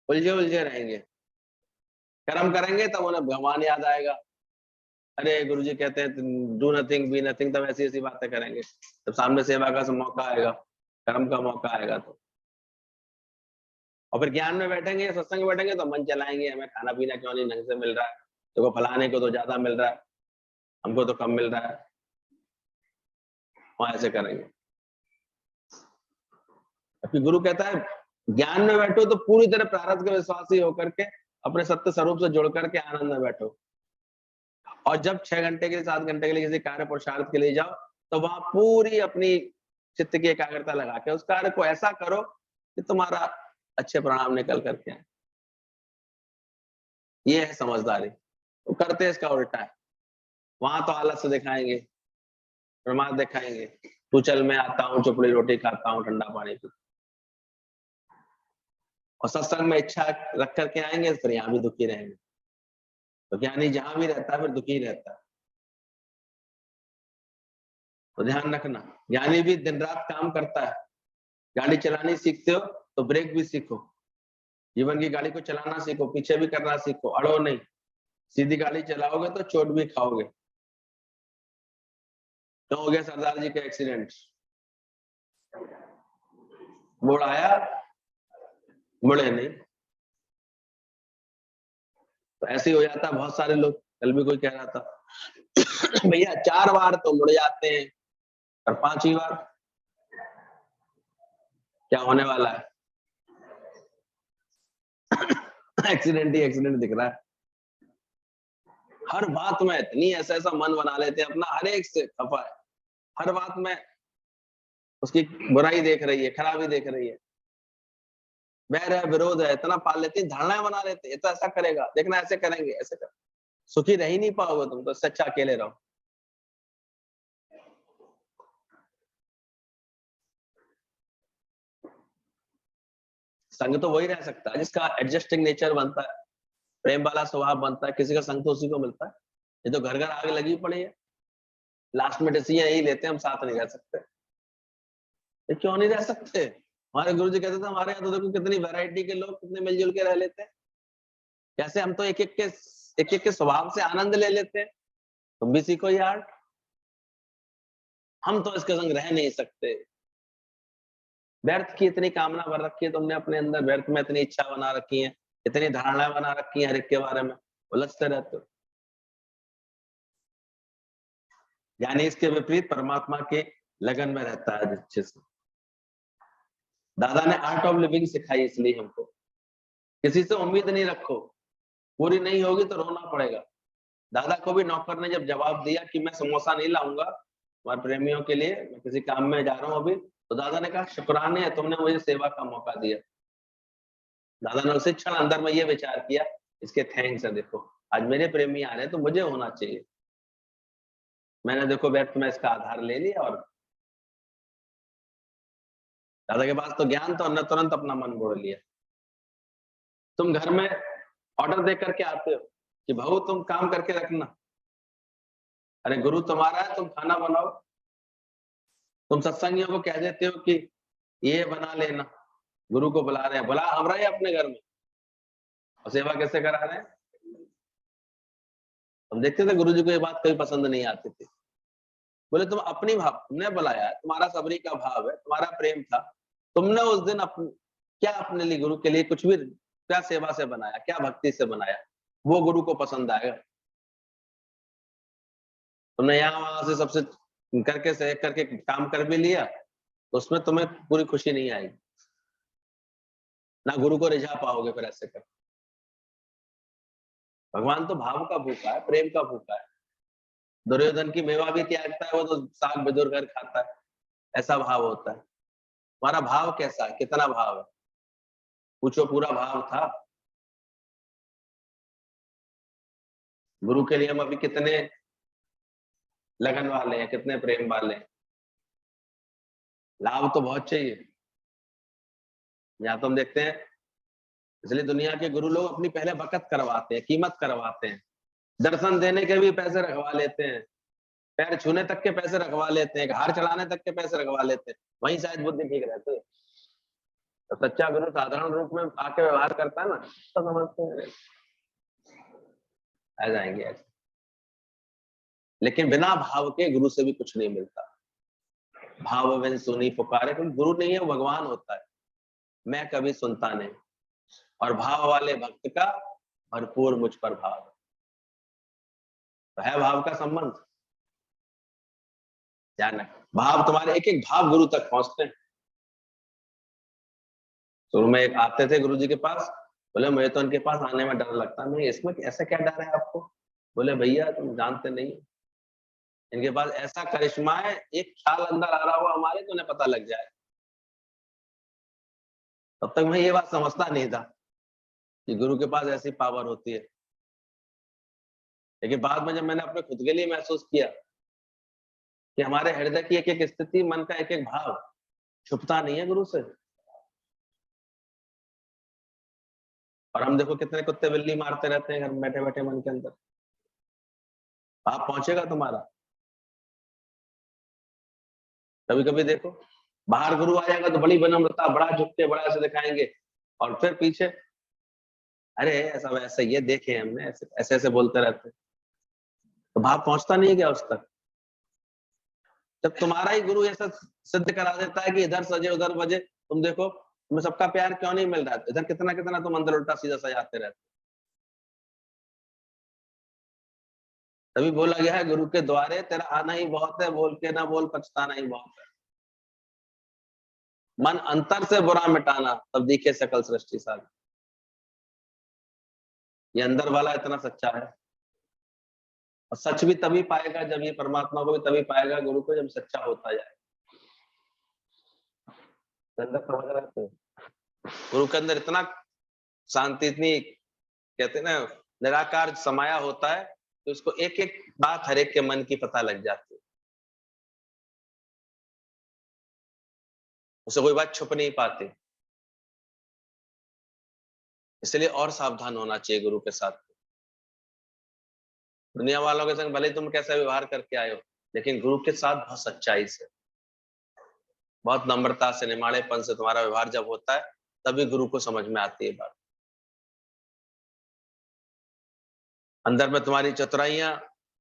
उलझे उलझे रहेंगे। कर्म करेंगे तब उन्हें भगवान याद आएगा। अरे गुरु जी कहते हैं डू नथिंग बी नथिंग, तब ऐसी ऐसी बातें करेंगे। जब सामने सेवा का मौका आएगा, कर्म का मौका आएगा, तो और फिर ज्ञान में बैठेंगे, सत्संग में बैठेंगे तो मन चलाएंगे, हमें खाना पीना क्यों नहीं ढंग से मिल रहा है, देखो फलाने को तो ज्यादा मिल रहा है, हमको तो कम मिल रहा है, वहां ऐसे करेंगे। क्योंकि गुरु कहता है ज्ञान में बैठो तो पूरी तरह प्रारब्ध के विश्वासी होकर के अपने सत्य स्वरूप से जुड़ करके आनंद में बैठो। और जब 6 घंटे के लिए, 7 घंटे के लिए किसी कार्य पुरुषार्थ के लिए जाओ, तो वहां पूरी अपनी चित्त की एकाग्रता लगा के उस कार्य को ऐसा करो कि तुम्हारा अच्छे परिणाम निकल करके आए। ये है समझदारी। तो करते इसका उल्टा है। वहां तो आलस दिखाएंगे, प्रमाद दिखाएंगे, तू चल मैं आता हूँ, चुपड़ी रोटी खाता हूँ, ठंडा पानी पी। और सत्संग में इच्छा रख करके आएंगे, फिर यहाँ भी दुखी रहेंगे। तो ज्ञानी जहां भी रहता है फिर दुखी रहता है। तो ध्यान रखना, ज्ञानी भी दिन रात काम करता है, गाड़ी चलानी सीखते हो तो ब्रेक भी सीखो, जीवन की गाड़ी को चलाना सीखो, पीछे भी करना सीखो, अड़ो नहीं। सीधी गाड़ी चलाओगे तो चोट भी खाओगे। तो हो गया सरदार जी का एक्सीडेंट, मोड़ आया, मुड़े नहीं। तो ऐसे ही हो जाता है बहुत सारे लोग। कल भी कोई कह रहा था भैया 4 बार तो मुड़ जाते हैं और 5वीं बार क्या होने वाला है? एक्सीडेंट ही एक्सीडेंट दिख रहा है। हर बात में इतनी ऐसा ऐसा मन बना लेते हैं अपना, हर एक से खफा है, हर बात में उसकी बुराई देख रही है, खराबी देख रही है, बैर है, विरोध है, इतना पाल लेते हैं, धारणाएं बना लेते हैं, ये तो ऐसा करेगा, देखना ऐसे करेंगे, ऐसे कर। सुखी रह ही नहीं पाओगे तुम तो, इससे अच्छा अकेले रहो। संग तो वही रह सकता है जिसका एडजस्टिंग नेचर बनता है, प्रेम वाला स्वभाव बनता है, किसी का संग तो उसी को मिलता है। ये तो घर घर आग लगी पड़ी है, लास्ट में डिसीजन यही लेते हैं हम साथ नहीं रह सकते। ये क्यों नहीं रह सकते? हमारे गुरु जी कहते थे हमारे यहाँ तो देखो कितनी वैरायटी के लोग कितने मिलजुल के रह लेते हैं, कैसे हम तो एक एक के स्वभाव से आनंद ले लेते हैं। तुम भी सीखो ये आर्ट। हम तो इसके संग रह नहीं सकते। व्यर्थ की इतनी कामना भर रखी है तुमने अपने अंदर, व्यर्थ में इतनी इच्छा बना रखी है, इतनी धारणा बना रखी है हर एक के बारे में, उलझते रहते हो। यानी इसके विपरीत परमात्मा के लगन में रहता है अच्छे से। दादा ने आर्ट ऑफ लिविंग सिखाई इसलिए हमको, किसी से उम्मीद नहीं रखो, पूरी नहीं होगी तो रोना पड़ेगा। दादा को भी नौकर ने जब जवाब दिया कि मैं समोसा नहीं लाऊंगा हमारे प्रेमियों के लिए, मैं किसी काम में जा रहा हूँ अभी, तो दादा ने कहा शुक्राने है, तुमने मुझे सेवा का मौका दिया। दादा ने उसी क्षण अंदर में ये विचार किया, इसके थैंक्स है, देखो आज मेरे प्रेमी आ रहे हैं तो मुझे होना चाहिए। मैंने देखो व्यर्थ में इसका आधार ले लिया, और दादा के पास तो ज्ञान तो तुरंत अपना मन मोड़ लिया। तुम घर में ऑर्डर दे करके आते हो कि भाऊ तुम काम करके रखना, अरे गुरु तुम्हारा है, तुम खाना बनाओ। तुम सत्संगियों को कह देते हो कि ये बना लेना, गुरु को बुला रहे हैं, बुला हम रहे हैं अपने घर में, और सेवा कैसे करा रहे हैं? हम देखते थे गुरु जी को ये बात कभी पसंद नहीं आती थी। बोले तुम अपनी भाव, तुमने बुलाया, तुम्हारा सबरी का भाव है, तुम्हारा प्रेम था, तुमने उस दिन क्या अपने लिए गुरु के लिए कुछ भी, क्या सेवा से बनाया, क्या भक्ति से बनाया, वो गुरु को पसंद आएगा। तुमने यहाँ वहां से सबसे करके सहयोग करके काम कर भी लिया, तो उसमें तुम्हें पूरी खुशी नहीं आएगी, ना गुरु को रिझा पाओगे फिर ऐसे कर। भगवान तो भाव का भूखा है, प्रेम का भूखा है। दुर्योधन की मेवा भी त्यागता है, वो तो साग बिदुर कर खाता है, ऐसा भाव होता है। हमारा भाव कैसा है, कितना भाव है? पूछो, पूरा भाव था? गुरु के लिए हम अभी कितने लगन वाले हैं, कितने प्रेम वाले हैं? लाभ तो बहुत चाहिए। यहाँ तो हम देखते हैं, इसलिए दुनिया के गुरु लोग अपनी पहले बकत करवाते हैं, कीमत करवाते हैं, दर्शन देने के भी पैसे रखवा लेते हैं, पैर छूने तक के पैसे रखवा लेते हैं, हार चढ़ाने तक के पैसे रखवा लेते हैं, वहीं शायद बुद्धि ठीक रहती है। तो सच्चा गुरु साधारण रूप में आके व्यवहार करता है ना, तो समझते हैं आ जाएंगे ऐसे। लेकिन बिना भाव के गुरु से भी कुछ नहीं मिलता। भाव बिन सुनी पुकारे, क्योंकि गुरु नहीं है, भगवान होता है। मैं कभी सुनता नहीं, और भाव वाले भक्त का भरपूर मुझ पर भाव। तो है भाव का संबंध, ध्यान रख। भाव तुम्हारे एक एक भाव गुरु तक पहुंचते हैं। शुरू में एक आते थे गुरु जी के पास, बोले मुझे तो उनके पास आने में डर लगता नहीं, इसमें ऐसा क्या डर है आपको? बोले भैया तुम जानते नहीं, इनके पास ऐसा करिश्मा है, एक ख्याल अंदर आ रहा हुआ हमारे तो उन्हें पता लग जाए। तब तक मैं ये बात समझता नहीं था कि गुरु के पास ऐसी पावर होती है। लेकिन बाद में जब मैंने अपने खुद के लिए महसूस किया कि हमारे हृदय की एक एक स्थिति, मन का एक एक भाव छुपता नहीं है गुरु से। और हम देखो कितने कुत्ते बिल्ली मारते रहते हैं घर में बैठे बैठे मन के अंदर, भाव पहुंचेगा तुम्हारा? कभी कभी देखो बाहर गुरु आ जाएगा तो बड़ी विनम्रता, बड़ा झुकते, बड़ा ऐसे दिखाएंगे, और फिर पीछे अरे ऐसा वैसा ये देखे हमने, ऐसे ऐसे ऐसे बोलते रहते, तो भाव पहुंचता नहीं है क्या उस तक? जब तुम्हारा ही गुरु ऐसा सिद्ध करा देता है कि इधर सजे उधर बजे, तुम देखो तुम्हें सबका प्यार क्यों नहीं मिल रहा है, इधर कितना कितना तुम अंदर उल्टा सीधा सजाते रहते। तभी बोला गया है गुरु के द्वारे तेरा आना ही बहुत है, बोल के ना बोल पछताना ही बहुत है। मन अंतर से बुरा मिटाना, तब दिखे सकल सृष्टि सारी। ये अंदर वाला इतना सच्चा है, और सच भी तभी पाएगा जब ये परमात्मा को भी तभी पाएगा, गुरु को, जब सच्चा होता जाए। अंदर समझ रहे थे, गुरु के अंदर इतना शांति, इतनी कहते हैं ना निराकार समाया होता है, तो उसको एक एक बात हर एक के मन की पता लग जाती है, उसे कोई बात छुप नहीं पाती। इसलिए और सावधान होना चाहिए गुरु के साथ। दुनिया वालों के संग भले तुम कैसा व्यवहार करके आए हो, लेकिन गुरु के साथ बहुत सच्चाई से, बहुत नम्रता से, निमाड़ेपन से तुम्हारा व्यवहार जब होता है, तभी गुरु को समझ में आती है बात। अंदर में तुम्हारी चतुराइयां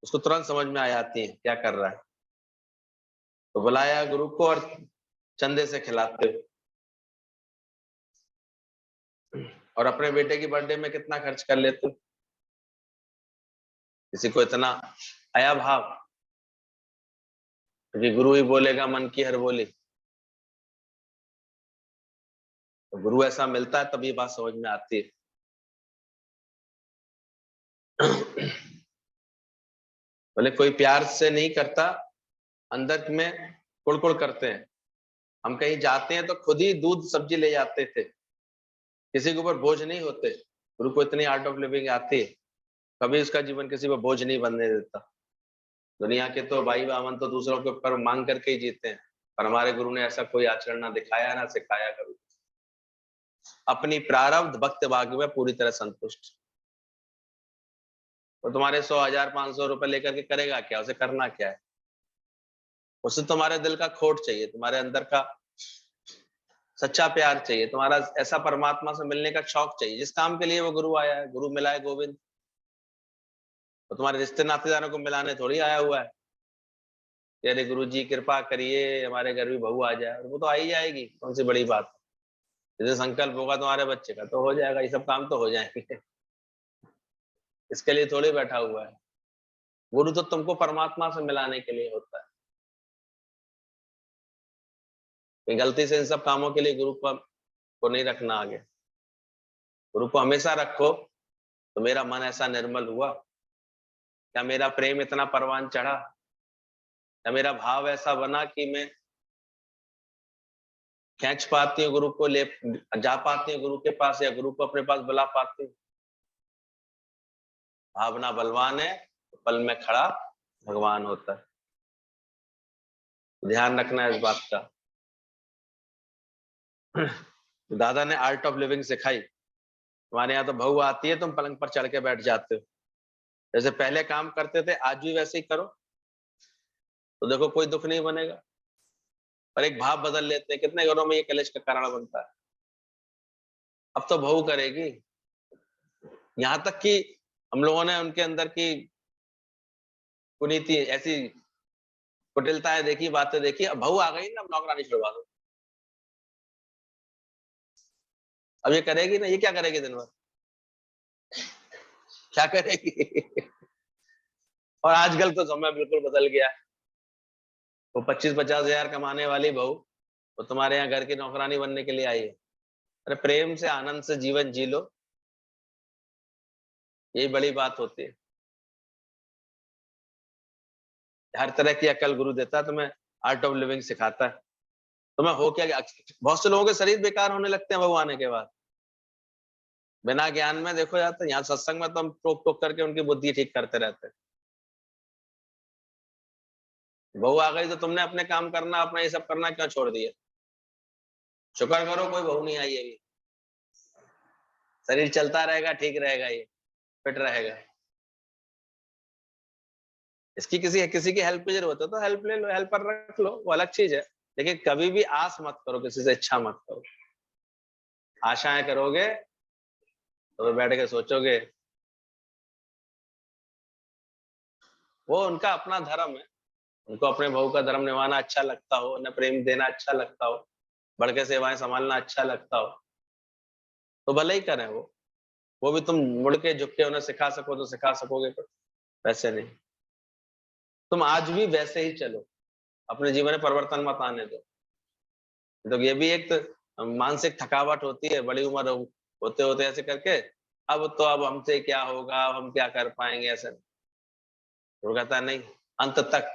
उसको तुरंत समझ में आ जाती हैं क्या कर रहा है, तो बुलाया गुरु को और चंदे से खिलाते हो, और अपने बेटे की बर्थडे में कितना खर्च कर लेते हो। किसी को इतना आया भाव, क्योंकि गुरु ही बोलेगा मन की हर बोली, तो गुरु ऐसा मिलता है तब ये बात समझ में आती है। बोले कोई प्यार से नहीं करता, अंदर में कुड़कुड़ करते हैं। हम कहीं जाते हैं तो खुद ही दूध सब्जी ले जाते थे, किसी के ऊपर बोझ नहीं होते। गुरु को इतनी आर्ट ऑफ लिविंग आती है, कभी उसका जीवन किसी पर बोझ नहीं बनने देता। दुनिया के तो भाई बामन तो दूसरों के ऊपर मांग करके ही जीते हैं, पर हमारे गुरु ने ऐसा कोई आचरण ना दिखाया ना सिखाया कभी। अपनी प्रारब्ध भक्त भाग्य में पूरी तरह संतुष्ट। तो तुम्हारे 100, 1000, 500 रुपए लेकर के करेगा क्या? उसे करना क्या है? उसे तुम्हारे दिल का खोट चाहिए, तुम्हारे अंदर का सच्चा प्यार चाहिए, तुम्हारा ऐसा परमात्मा से मिलने का शौक चाहिए जिस काम के लिए वो गुरु आया है। गुरु मिला है गोविंद, तो तुम्हारे रिश्ते नातेदारों को मिलाने थोड़ी आया हुआ है। अरे गुरु जी कृपा करिए हमारे घर भी बहू आ जाए, और वो तो आ ही जाएगी, कौन सी बड़ी बात है। जैसे संकल्प होगा तुम्हारे बच्चे का तो हो जाएगा, ये सब काम तो हो जाएंगे। इसके लिए थोड़ी बैठा हुआ है। गुरु तो तुमको परमात्मा से मिलाने के लिए होता है। गलती से इन सब कामों के लिए गुरु को नहीं रखना आगे। गुरु को हमेशा रखो तो मेरा मन ऐसा निर्मल हुआ, क्या मेरा प्रेम इतना परवान चढ़ा, या मेरा भाव ऐसा बना कि मैं खींच पाती हूँ गुरु को, ले जा पाती हूँ गुरु के पास, या गुरु को अपने पास बुला पाती हूँ। भावना बलवान है तो पल में खड़ा भगवान होता है। ध्यान रखना है इस बात का। दादा ने आर्ट ऑफ लिविंग सिखाई। हमारे यहाँ तो बहू आती है, तुम पलंग पर चढ़ के बैठ जाते हो। जैसे पहले काम करते थे आज भी वैसे ही करो, तो देखो कोई दुख नहीं बनेगा। पर एक भाव बदल लेते हैं, कितने घरों में ये कलेश का कारण बनता है। अब तो बहू करेगी, यहाँ तक कि हम लोगों ने उनके अंदर की कुनीति ऐसी कुटिलताएं देखी, बातें देखी, अब बहू आ गई ना, अब नौकरानी छुड़वा दो। अब ये करेगी ना, ये क्या करेगी दिन भर, क्या करेगी? और आजकल तो समय बिल्कुल बदल गया है। वो 25-50 हजार कमाने वाली बहू तो तुम्हारे यहाँ घर की नौकरानी बनने के लिए आई है। अरे प्रेम से आनंद से जीवन जी लो, यही बड़ी बात होती है। हर तरह की अकल गुरु देता है तुम्हें, आर्ट ऑफ लिविंग सिखाता है। तुम्हें हो क्या, बहुत से लोगों के शरीर बेकार होने लगते हैं बहू आने के बाद, बिना ज्ञान में। देखो जाते यहाँ सत्संग में तो हम टोक टोक करके उनकी बुद्धि ठीक करते रहते हैं। बहू आ गई तो तुमने अपने काम करना, अपना ये सब करना क्यों छोड़ दिया? शुक्र करो कोई बहू नहीं आई अभी, शरीर चलता रहेगा, ठीक रहेगा, ये फिट रहेगा। इसकी किसी किसी की हेल्प की जरूरत है तो हेल्प ले लो, हेल्पर रख लो, वो अलग चीज है। लेकिन कभी भी आस मत करो, किसी से इच्छा मत करो। आशाएं करोगे तो बैठ के सोचोगे, वो उनका अपना धर्म है, उनको अपने बहू का धर्म निभाना अच्छा लगता हो, उन्हें प्रेम देना अच्छा लगता हो, बढ़ के सेवाएं संभालना अच्छा लगता हो, तो भले ही करें। वो भी तुम मुड़ के झुक के उन्हें सिखा सको तो सिखा सकोगे, पर वैसे नहीं। तुम आज भी वैसे ही चलो, अपने जीवन में परिवर्तन मत आने दो। तो ये भी एक तो मानसिक थकावट होती है, बड़ी उम्र होते होते ऐसे करके, अब हमसे क्या होगा, अब हम क्या कर पाएंगे, ऐसे वो कहता है नहीं, अंत तक।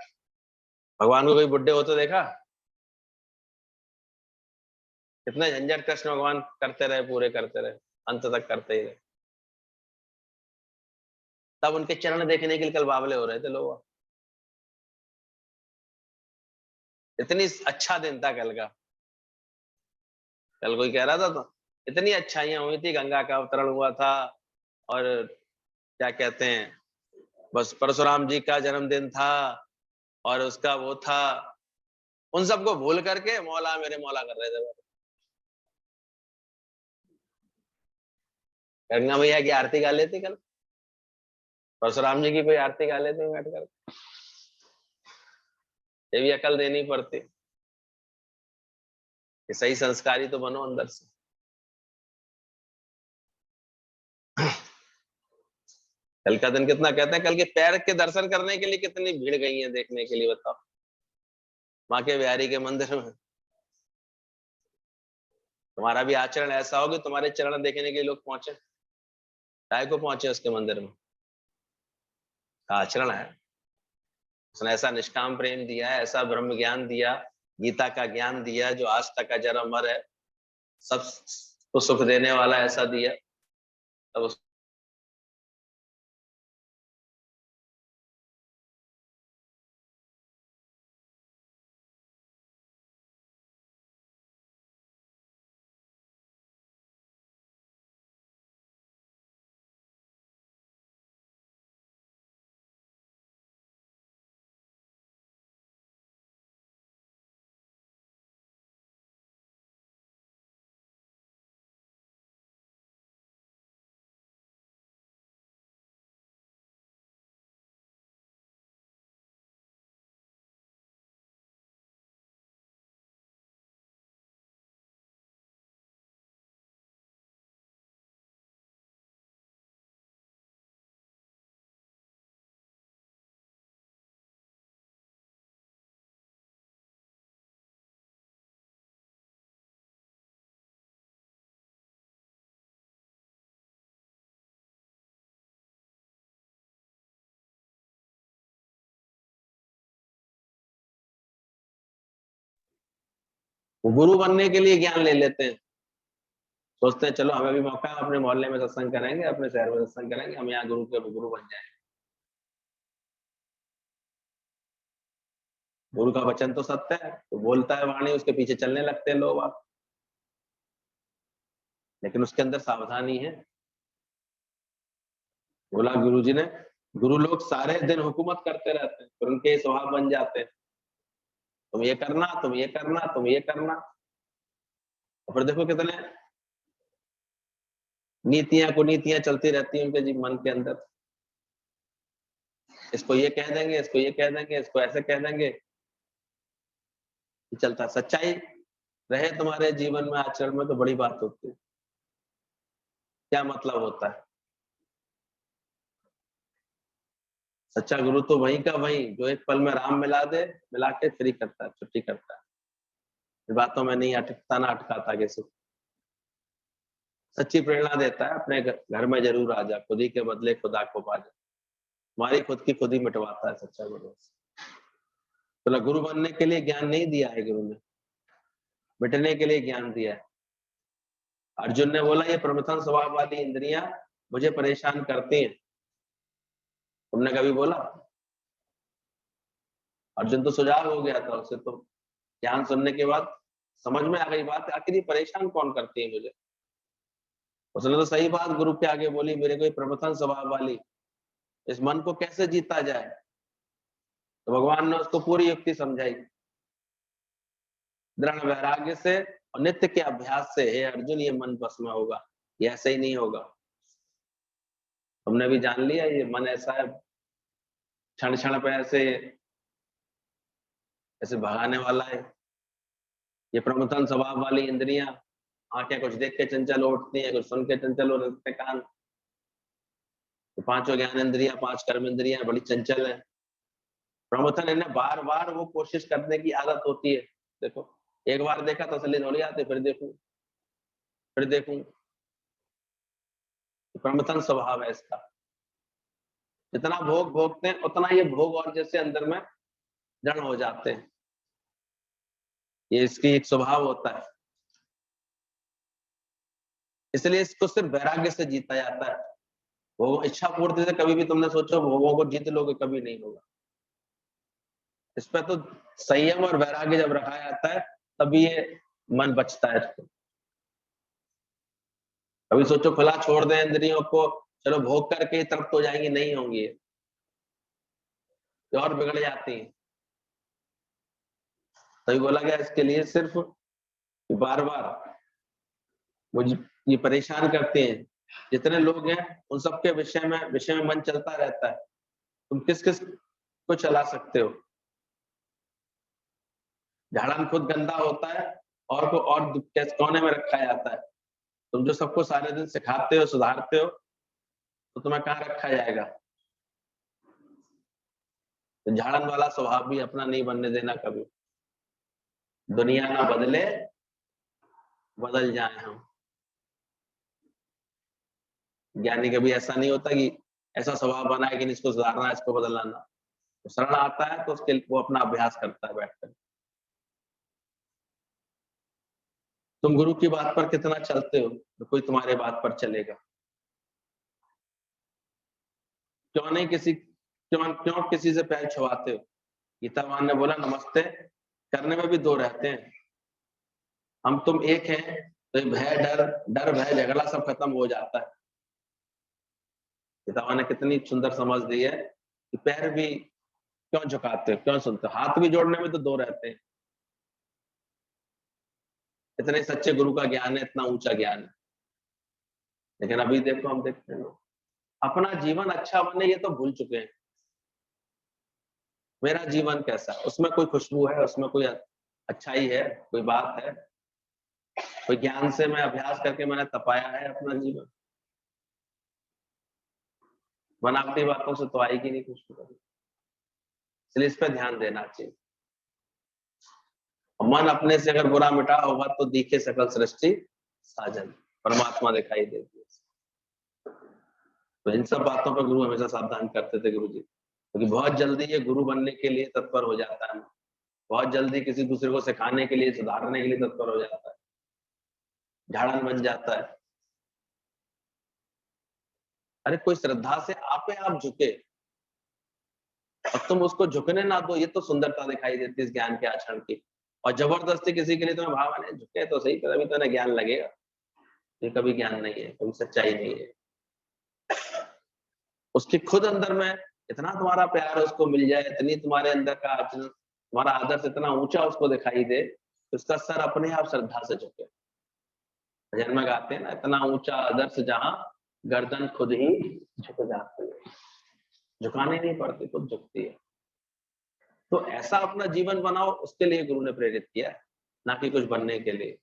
भगवान को कोई बुढ़े होते देखा? कितने झंझट कृष्ण भगवान करते रहे, पूरे करते रहे, अंत तक करते ही रहे। तब उनके चरण देखने के लिए कल बावले हो रहे थे लोग। इतनी अच्छा दिन था कल का। कल कोई कह रहा था तो इतनी अच्छाइयां हुई थी, गंगा का अवतरण हुआ था, और क्या कहते हैं, बस परशुराम जी का जन्मदिन था, और उसका वो था, उन सबको भूल करके मौला मेरे मौला कर रहे थे। गंगा मैया की आरती गा लेती कल, परशुराम जी की कोई आरती गा लेते बैठ कर। ये भी अकल देनी पड़ती कि सही संस्कारी तो बनो अंदर से। कल का दिन कितना, कहते हैं कल के पैर के दर्शन करने के लिए कितनी भीड़ गई है देखने के लिए, बताओ, माँ के बिहारी के मंदिर में। तुम्हारा भी आचरण ऐसा हो कि तुम्हारे चरण देखने के लिए लोग पहुंचे, काय को पहुंचे उसके मंदिर में। आचरण है, उसने ऐसा निष्काम प्रेम दिया है, ऐसा ब्रह्म ज्ञान दिया, गीता का ज्ञान दिया जो आज तक अजर अमर है, सबको सुख देने वाला ऐसा दिया। तब उस गुरु बनने के लिए ज्ञान ले लेते हैं, सोचते हैं चलो हमें भी मौका है, अपने मोहल्ले में सत्संग करेंगे, अपने शहर में सत्संग करेंगे, हम यहाँ गुरु के गुरु बन जाएंगे। गुरु का वचन तो सत्य है, तो बोलता है वाणी, उसके पीछे चलने लगते हैं लोग आप। लेकिन उसके अंदर सावधानी है। बोला गुरु जी ने, गुरु लोग सारे दिन हुकूमत करते रहते हैं, फिर उनके स्वभाव बन जाते हैं, तुम ये करना, तुम ये करना, तुम ये करना। और फिर देखो कितने नीतियां कुनीतियां चलती रहती हैं उनके जी मन के अंदर। इसको ये कह देंगे, इसको ये कह देंगे, इसको ऐसे कह देंगे, चलता। सच्चाई रहे तुम्हारे जीवन में, आचरण में, तो बड़ी बात होती है। क्या मतलब होता है? सच्चा गुरु तो वही का वही, जो एक पल में राम मिला दे, मिला के फ्री करता है, छुट्टी करता है, बातों में नहीं अटकता, ना अटकाता किसी को। सच्ची प्रेरणा देता है, अपने घर में जरूर आ जा, खुद ही के बदले खुदा को पा जा। हमारी खुद की खुद ही मिटवाता है सच्चा गुरु। तो गुरु बनने के लिए ज्ञान नहीं दिया है गुरु ने, मिटने के लिए ज्ञान दिया है। अर्जुन ने बोला ये प्रमथन स्वभाव वाली इंद्रियां मुझे परेशान करती हैं, तुमने कभी बोला? अर्जुन तो सुझाव हो गया था, उसे तो ज्ञान सुनने के बाद समझ में आ गई बात, आखिर ये परेशान कौन करती है मुझे। उसने तो सही बात गुरु के आगे बोली, मेरे को प्रमथन स्वभाव वाली इस मन को कैसे जीता जाए। तो भगवान ने उसको पूरी युक्ति समझाई। दृढ़ वैराग्य से और नित्य के अभ्यास से हे अर्जुन ये मन बस में होगा, ये ऐसे ही नहीं होगा। तुमने भी जान लिया ये मन ऐसा है, क्षण क्षण पे ऐसे ऐसे भगाने वाला है। ये प्रमुतन स्वभाव वाली इंद्रियां, आंखें कुछ देख के चंचल उठती हैं, कुछ सुन के चंचल हो जाते हैं कान। तो पांचों ज्ञान इंद्रियां, पांच कर्म इंद्रियां बड़ी चंचल है। प्रमुथन इन्हें बार बार वो कोशिश करने की आदत होती है। देखो एक बार देखा तसल्ली थोड़ी आती, फिर देखूं फिर देखूं। प्रमुथन स्वभाव है इसका। जितना भोग भोगते हैं उतना ये भोग और जैसे अंदर में जड़ हो जाते हैं। ये इसकी एक स्वभाव होता है। इसलिए इसको सिर्फ वैराग्य से जीता जाता है। वो इच्छा पूर्ति से कभी भी तुमने सोचो भोगों को जीत लोगे, कभी नहीं होगा। इस पर तो संयम और वैराग्य जब रखा जाता है तभी ये मन बचता है इसको। कभी सोचो खुला छोड़ दें इंद्रियों को, चलो भोग करके तृप्त हो जाएंगी, नहीं होंगी ये और बिगड़ जाती हैं। तभी बोला गया इसके लिए सिर्फ बार बार मुझे ये परेशान करते हैं। जितने लोग हैं उन सबके विषय में मन चलता रहता है। तुम किस किस को चला सकते हो। झाड़न खुद गंदा होता है और को और कोने में रखा जाता है। तुम जो सबको सारे दिन सिखाते हो सुधारते हो तो तुम्हें कहाँ रखा जाएगा। तो झाड़न वाला स्वभाव भी अपना नहीं बनने देना कभी। दुनिया ना बदले बदल जाए हम। ज्ञानी कभी ऐसा नहीं होता कि ऐसा स्वभाव बना है कि इसको सुधारना है, इसको बदलना ना। तो शरण आता है तो उसके वो अपना अभ्यास करता है बैठकर। तुम गुरु की बात पर कितना चलते हो तो कोई तुम्हारे बात पर चलेगा। क्यों नहीं क्यों किसी से पैर छुआते हो। गीता मान ने बोला नमस्ते करने में भी दो रहते हैं। हम तुम एक हैं तो भय डर भय झगड़ा सब खत्म हो जाता है। गीता ने कितनी सुंदर समझ दी है कि पैर भी क्यों झुकाते हो, क्यों सुनते हो। हाथ भी जोड़ने में तो दो रहते हैं। इतने सच्चे गुरु का ज्ञान है, इतना ऊंचा ज्ञान है। लेकिन अभी देखो हम देखते हैं अपना जीवन अच्छा बने ये तो भूल चुके हैं। मेरा जीवन कैसा, उसमें कोई खुशबू है, उसमें कोई अच्छाई है, कोई बात है, कोई ज्ञान से मैं अभ्यास करके मैंने तपाया है अपना जीवन। बनावटी बातों से तो आएगी नहीं खुशबू कभी। इसलिए इस पर ध्यान देना चाहिए। मन अपने से अगर बुरा मिटा होगा तो दिखे सकल सृष्टि साजन, परमात्मा दिखाई देती है। तो इन सब बातों पर गुरु हमेशा सावधान करते थे गुरु जी, क्योंकि बहुत जल्दी ये गुरु बनने के लिए तत्पर हो जाता है। बहुत जल्दी किसी दूसरे को सिखाने के लिए, सुधारने के लिए तत्पर हो जाता है, झाड़न बन जाता है। अरे कोई श्रद्धा से आप झुके और तुम उसको झुकने ना दो, ये तो सुंदरता दिखाई देती है इस ज्ञान के आचरण की। और जबरदस्ती किसी के लिए तुम्हें भाव है झुके तो सही, तभी तो ना ज्ञान लगेगा। ये कभी ज्ञान नहीं है, कभी सच्चाई नहीं है। उसके खुद अंदर में इतना तुम्हारा प्यार उसको मिल जाए, इतनी तुम्हारे अंदर का आचरण, तुम्हारा आदर्श इतना ऊंचा उसको दिखाई दे, उसका सर अपने आप श्रद्धा से झुके। भजन में गाते हैं ना, इतना ऊंचा आदर्श जहां गर्दन खुद ही झुक जाती है। झुकानी नहीं पड़ती, खुद झुकती है। तो ऐसा अपना जीवन बनाओ, उसके लिए गुरु ने प्रेरित किया, ना कि कुछ बनने के लिए।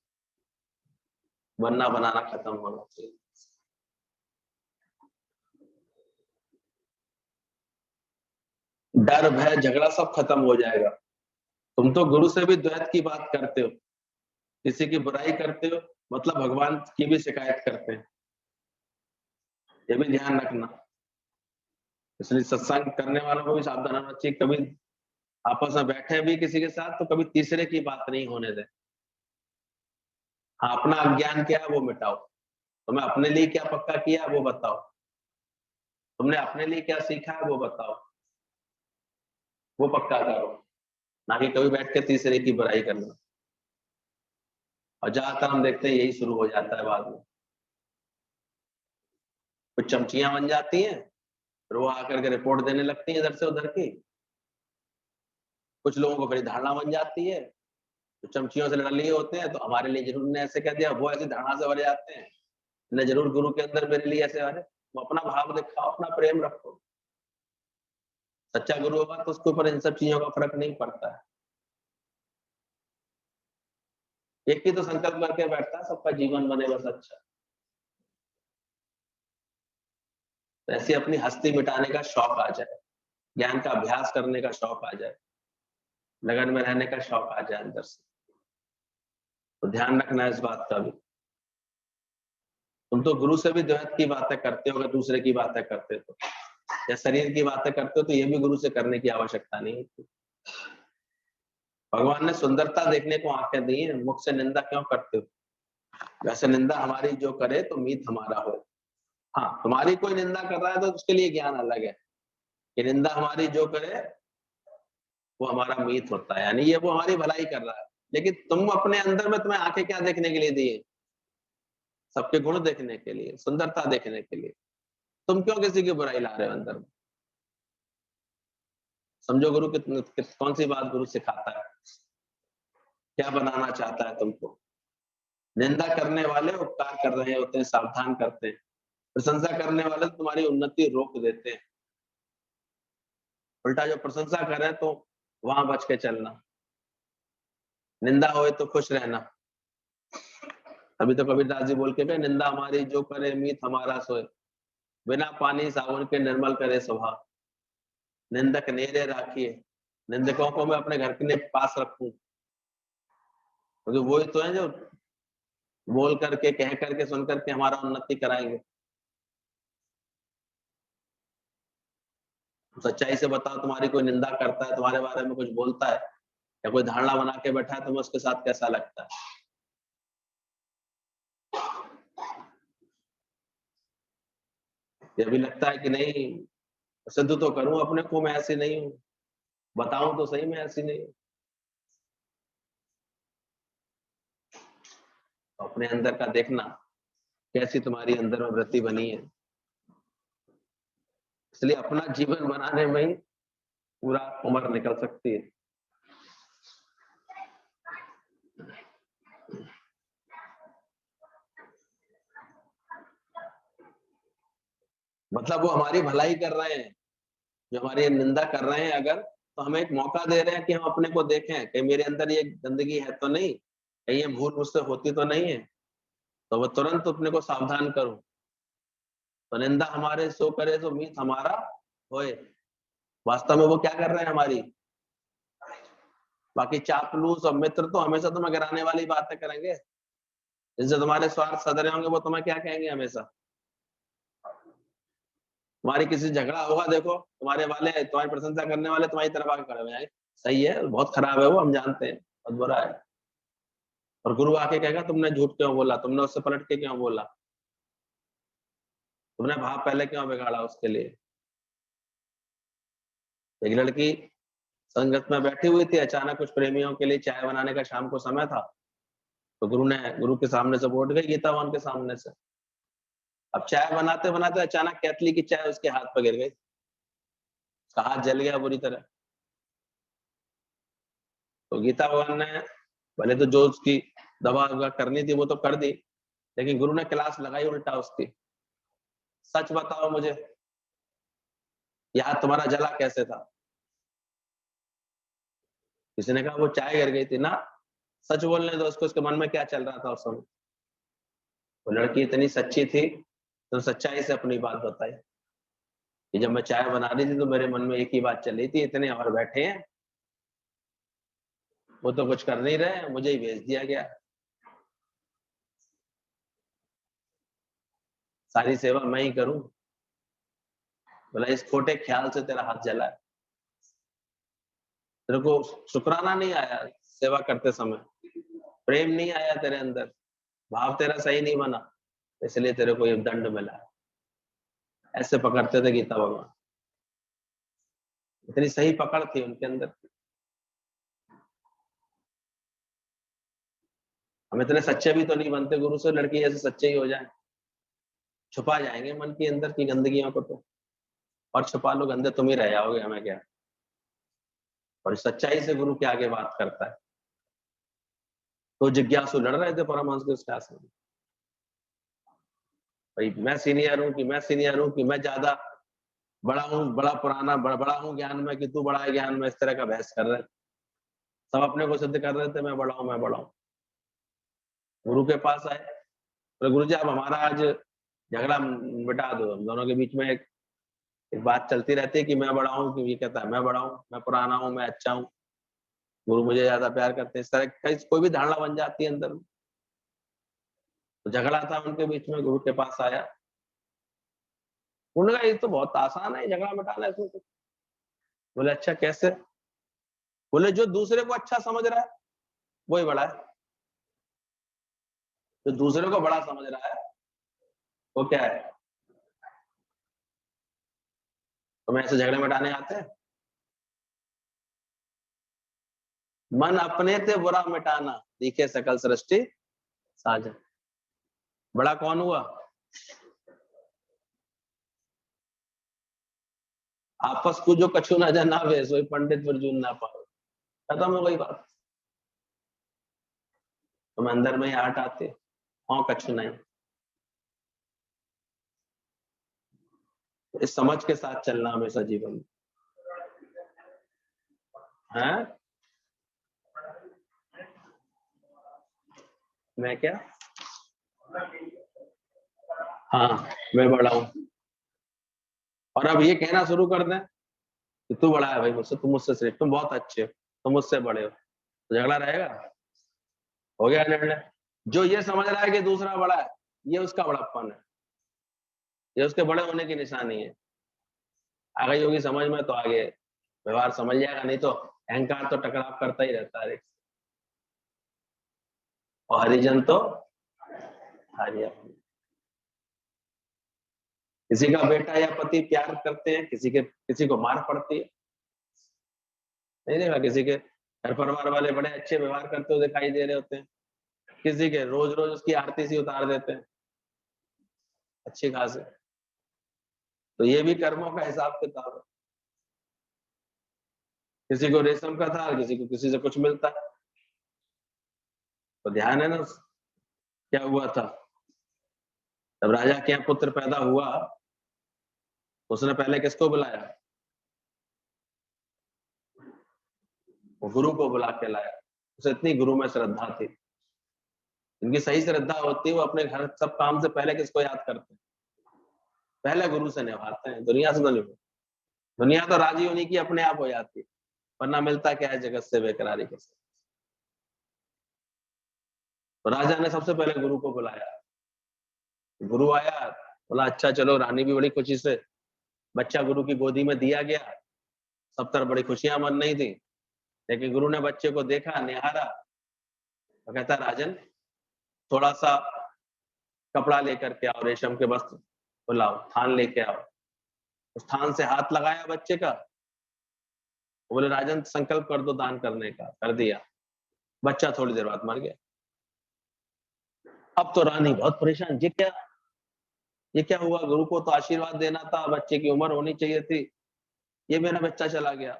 बनना बनाना खत्म होना चाहिए। डर भय झगड़ा सब खत्म हो जाएगा। तुम तो गुरु से भी द्वैत की बात करते हो, किसी की बुराई करते हो, मतलब भगवान की भी शिकायत करते हैं। ये भी ध्यान रखना। इसलिए सत्संग करने वालों को भी सावधान होना चाहिए। कभी आपस में बैठे भी किसी के साथ तो कभी तीसरे की बात नहीं होने दें। हाँ, अपना अज्ञान क्या है वो मिटाओ। तुम्हें अपने लिए क्या पक्का किया है वो बताओ। तुमने अपने लिए क्या सीखा है वो बताओ, वो पक्का करो। ना कि कभी बैठ के तीसरे की बुराई करना। और ज्यादातर हम देखते हैं यही शुरू हो जाता है बाद में। कुछ चमचियां बन जाती हैं, फिर वो आकर के रिपोर्ट देने लगती है इधर से उधर की। कुछ लोगों को बड़ी धारणा बन जाती है, तो चमचियों से लड़ लिए होते हैं, तो हमारे लिए जरूर ने ऐसे कह दिया, वो ऐसे धरणा से भर जाते हैं, ने जरूर गुरु के अंदर मेरे लिए ऐसे अरे, वो अपना भाव दिखाओ, अपना प्रेम रखो। सच्चा गुरु होगा तो उसके ऊपर इन सब चीजों का फर्क नहीं पड़ता है। एक ही तो संकल्प करके बैठता है, सबका जीवन बने बस अच्छा। तो ऐसे अपनी हस्ती मिटाने का शौक आ जाए, ज्ञान का अभ्यास करने का शौक आ जाए, लगन में रहने का शौक आ जाए अंदर से, तो ध्यान रखना इस बात का भी। तुम तो गुरु से भी द्वैत की बातें करते हो, अगर दूसरे की बातें करते तो, या शरीर की बातें करते हो तो ये भी गुरु से करने की आवश्यकता नहीं होती। भगवान ने सुंदरता देखने को आंखें दी है, मुख से निंदा क्यों करते हो? वैसे निंदा हमारी जो करे तो मीत हमारा हो। हाँ, तुम्हारी कोई निंदा कर रहा है तो उसके लिए ज्ञान अलग है, कि निंदा हमारी जो करे वो हमारा मीत होता है, यानी ये वो हमारी भलाई कर रहा है। लेकिन तुम अपने अंदर में, तुम्हें आंखें क्या देखने के लिए दी है? सबके गुण देखने के लिए, सुंदरता देखने के लिए। तुम क्यों किसी की बुराई ला रहे हो अंदर में? समझो गुरु कौन सी बात गुरु सिखाता है, क्या बनाना चाहता है तुमको। निंदा करने वाले उपकार कर रहे होते हैं, सावधान करते हैं। प्रशंसा करने वाले तुम्हारी उन्नति रोक देते हैं। उल्टा जो प्रशंसा करे तो वहां बच के चलना, निंदा होए तो खुश रहना। अभी तो कबीरदास जी बोल के गए, निंदा हमारी जो करे मीत हमारा सोए, बिना पानी साबुन के निर्मल करे स्वभाव। निंदक नेरे राखिए, निंदकों को मैं अपने घर के पास रखूं, क्योंकि वो ही तो है जो बोल करके, कह करके, सुन करके हमारा उन्नति कराएंगे। सच्चाई से बताओ, तुम्हारी कोई निंदा करता है, तुम्हारे बारे में कुछ बोलता है, या कोई धारणा बना के बैठा है, तुम्हें उसके साथ कैसा लगता है? ये भी लगता है कि नहीं, सिद्ध तो करूं अपने को, मैं ऐसी नहीं हूं, बताऊं तो सही मैं ऐसी नहीं हूं। तो अपने अंदर का देखना, कैसी तुम्हारी अंदर में वृत्ति बनी है। इसलिए अपना जीवन बनाने में ही पूरा उम्र निकल सकती है। मतलब वो हमारी भलाई कर रहे हैं, जो हमारी निंदा कर रहे हैं अगर, तो हमें एक मौका दे रहे हैं कि हम अपने को देखें, कि मेरे अंदर ये गंदगी है तो नहीं, कहीं ये भूल मुझसे होती तो नहीं है, तो वो तुरंत अपने को सावधान करूं। तो निंदा हमारे सो करे तो मीत हमारा होए। वास्तव में वो क्या कर रहे हैं हमारी? बाकी चापलूस और मित्र तो हमेशा तुम्हें गिराने वाली बातें करेंगे, जिनसे तुम्हारे स्वार्थ सधरे होंगे, वो तुम्हें क्या कहेंगे हमेशा? तुम्हारी किसी झगड़ा होगा, देखो तुम्हारे वाले, तुम्हारी प्रशंसा करने वाले तुम्हारी तरफ आके खड़े हो जाएंगे, सही है, बहुत खराब है वो, हम जानते हैं, बहुत बुरा है। और गुरु आके कहेगा तुमने झूठ क्यों बोला, तुमने उससे पलट के क्यों बोला, तुमने भाव पहले क्यों बिगाड़ा उसके लिए। एक लड़की संगत में बैठी हुई थी, अचानक कुछ प्रेमियों के लिए चाय बनाने का शाम को समय था, तो गुरु के सामने से वो उठ गई, गीतावान के सामने से। अब चाय बनाते बनाते अचानक केतली की चाय उसके हाथ पर गिर गई, उसका हाथ जल गया बुरी तरह। तो गीता भगवान ने भले तो जो उसकी दवा ववा करनी थी वो तो कर दी, लेकिन गुरु ने क्लास लगाई उल्टा उसकी। सच बताओ मुझे, ये हाथ तुम्हारा जला कैसे था? किसी ने कहा वो चाय गिर गई थी ना, सच बोलने दो उसको, उसके मन में क्या चल रहा था उस समय। वो लड़की इतनी सच्ची थी, तो सच्चाई से अपनी बात बताई कि जब मैं चाय बना रही थी तो मेरे मन में एक ही बात चल रही थी, इतने और बैठे हैं, वो तो कुछ कर नहीं रहे, मुझे ही भेज दिया गया, सारी सेवा मैं ही करूं। बोला इस खोटे ख्याल से तेरा हाथ जला है, तेरे को शुक्राना नहीं आया सेवा करते समय, प्रेम नहीं आया तेरे अंदर, भाव तेरा सही नहीं बना, इसलिए तेरे को ये दंड मिला। ऐसे पकड़ते थे गीता भगवान, इतनी सही पकड़ थी उनके अंदर। हम इतने सच्चे भी तो नहीं बनते गुरु से लड़की जैसे सच्चे ही हो जाए, छुपा जाएंगे मन के अंदर की गंदगियों को तो, और छुपा लो गंदे तुम ही रह जाओगे, हमें क्या। और सच्चाई से गुरु के आगे बात करता है। तो जिज्ञासु लड़ रहे थे परमहंस के उसके आश्रम में, भाई मैं सीनियर हूँ कि मैं सीनियर हूँ कि मैं ज्यादा बड़ा हूँ, बड़ा पुराना, बड़ा हूँ ज्ञान में कि तू बड़ा है ज्ञान में, इस तरह का बहस कर रहे थे। सब अपने को सिद्ध कर रहे थे, मैं बड़ा हूँ मैं बड़ा हूँ। गुरु के पास आए, तो गुरु जी आप हमारा आज झगड़ा मिटा दो, हम दोनों के बीच में एक बात चलती रहती है कि मैं बड़ा हूँ, कि ये कहता है मैं बड़ा हूँ, मैं पुराना हूँ, मैं अच्छा हूँ, गुरु मुझे ज्यादा प्यार करते हैं, इस तरह कई कोई भी धारणा बन जाती है अंदर में। तो झगड़ा था उनके बीच में, गुरु के पास आया, उन्होंने कहा ये तो बहुत आसान है झगड़ा मिटाना, इसमें कुछ। बोले अच्छा कैसे? बोले जो दूसरे को अच्छा समझ रहा है वही बड़ा है, जो दूसरे को बड़ा समझ रहा है वो क्या है? तुम्हें ऐसे झगड़े मिटाने आते हैं? मन अपने ते बुरा मिटाना, दिखे सकल सृष्टि साझा। बड़ा कौन हुआ? आपस को जो कछु ना जनावे सोई पंडित वर्जुन ना पावे, खत्म हो गई बात। तुम अंदर में ही आट आते, हाँ कछु नहीं। इस समझ के साथ चलना हमेशा जीवन में है। मैं क्या? हाँ मैं बड़ा हूँ, और अब ये कहना शुरू कर दें कि तू बड़ा है भाई मुझसे, तुम मुझसे श्रेष्ठ, तुम बहुत अच्छे हो, तुम मुझसे बड़े हो, तो झगड़ा रहेगा? हो गया निर्णय। जो ये समझ रहा है कि दूसरा बड़ा है, ये उसका बड़प्पन है, ये उसके बड़े होने की निशानी है। आ गई होगी समझ में तो आगे व्यवहार समझ जाएगा, नहीं तो अहंकार तो टकराव करता ही रहता है। और हरिजन तो हारिया। किसी का बेटा या पति प्यार करते हैं, किसी को मार पड़ती है, नहीं देखा? किसी के घर परिवार वाले बड़े अच्छे व्यवहार करते हुए दिखाई दे रहे होते हैं, किसी के रोज रोज उसकी आरती सी उतार देते हैं अच्छी खासी। तो ये भी कर्मों का हिसाब किताब है। किसी को रेशम का था, किसी को किसी से कुछ मिलता है, तो ध्यान है ना। क्या हुआ था जब राजा के यहाँ पुत्र पैदा हुआ, उसने पहले किसको बुलाया? वो गुरु को बुला के लाया। उसे इतनी गुरु में श्रद्धा थी। इनकी सही श्रद्धा होती है, वो अपने घर सब काम से पहले किसको याद करते हैं? पहले गुरु से निभाते हैं, दुनिया से तो नहीं। दुनिया तो राजी होने की अपने आप हो जाती है, वरना मिलता क्या है जगत से बेकरारी के साथ। तो राजा ने सबसे पहले गुरु को बुलाया। गुरु आया, बोला अच्छा चलो, रानी भी बड़ी खुशी से, बच्चा गुरु की गोदी में दिया गया, सब तरफ बड़ी खुशियां मन रही थी। लेकिन गुरु ने बच्चे को देखा, निहारा, तो कहता राजन थोड़ा सा कपड़ा लेकर के आओ, रेशम के वस्त्र बुलाओ, थान लेके आओ। उस थान से हाथ लगाया बच्चे का, बोले राजन संकल्प कर दो दान करने का, कर दिया। बच्चा थोड़ी देर बाद मर गया। अब तो रानी बहुत परेशान, ये क्या हुआ? गुरु को तो आशीर्वाद देना था, बच्चे की उम्र होनी चाहिए थी, ये मेरा बच्चा चला गया।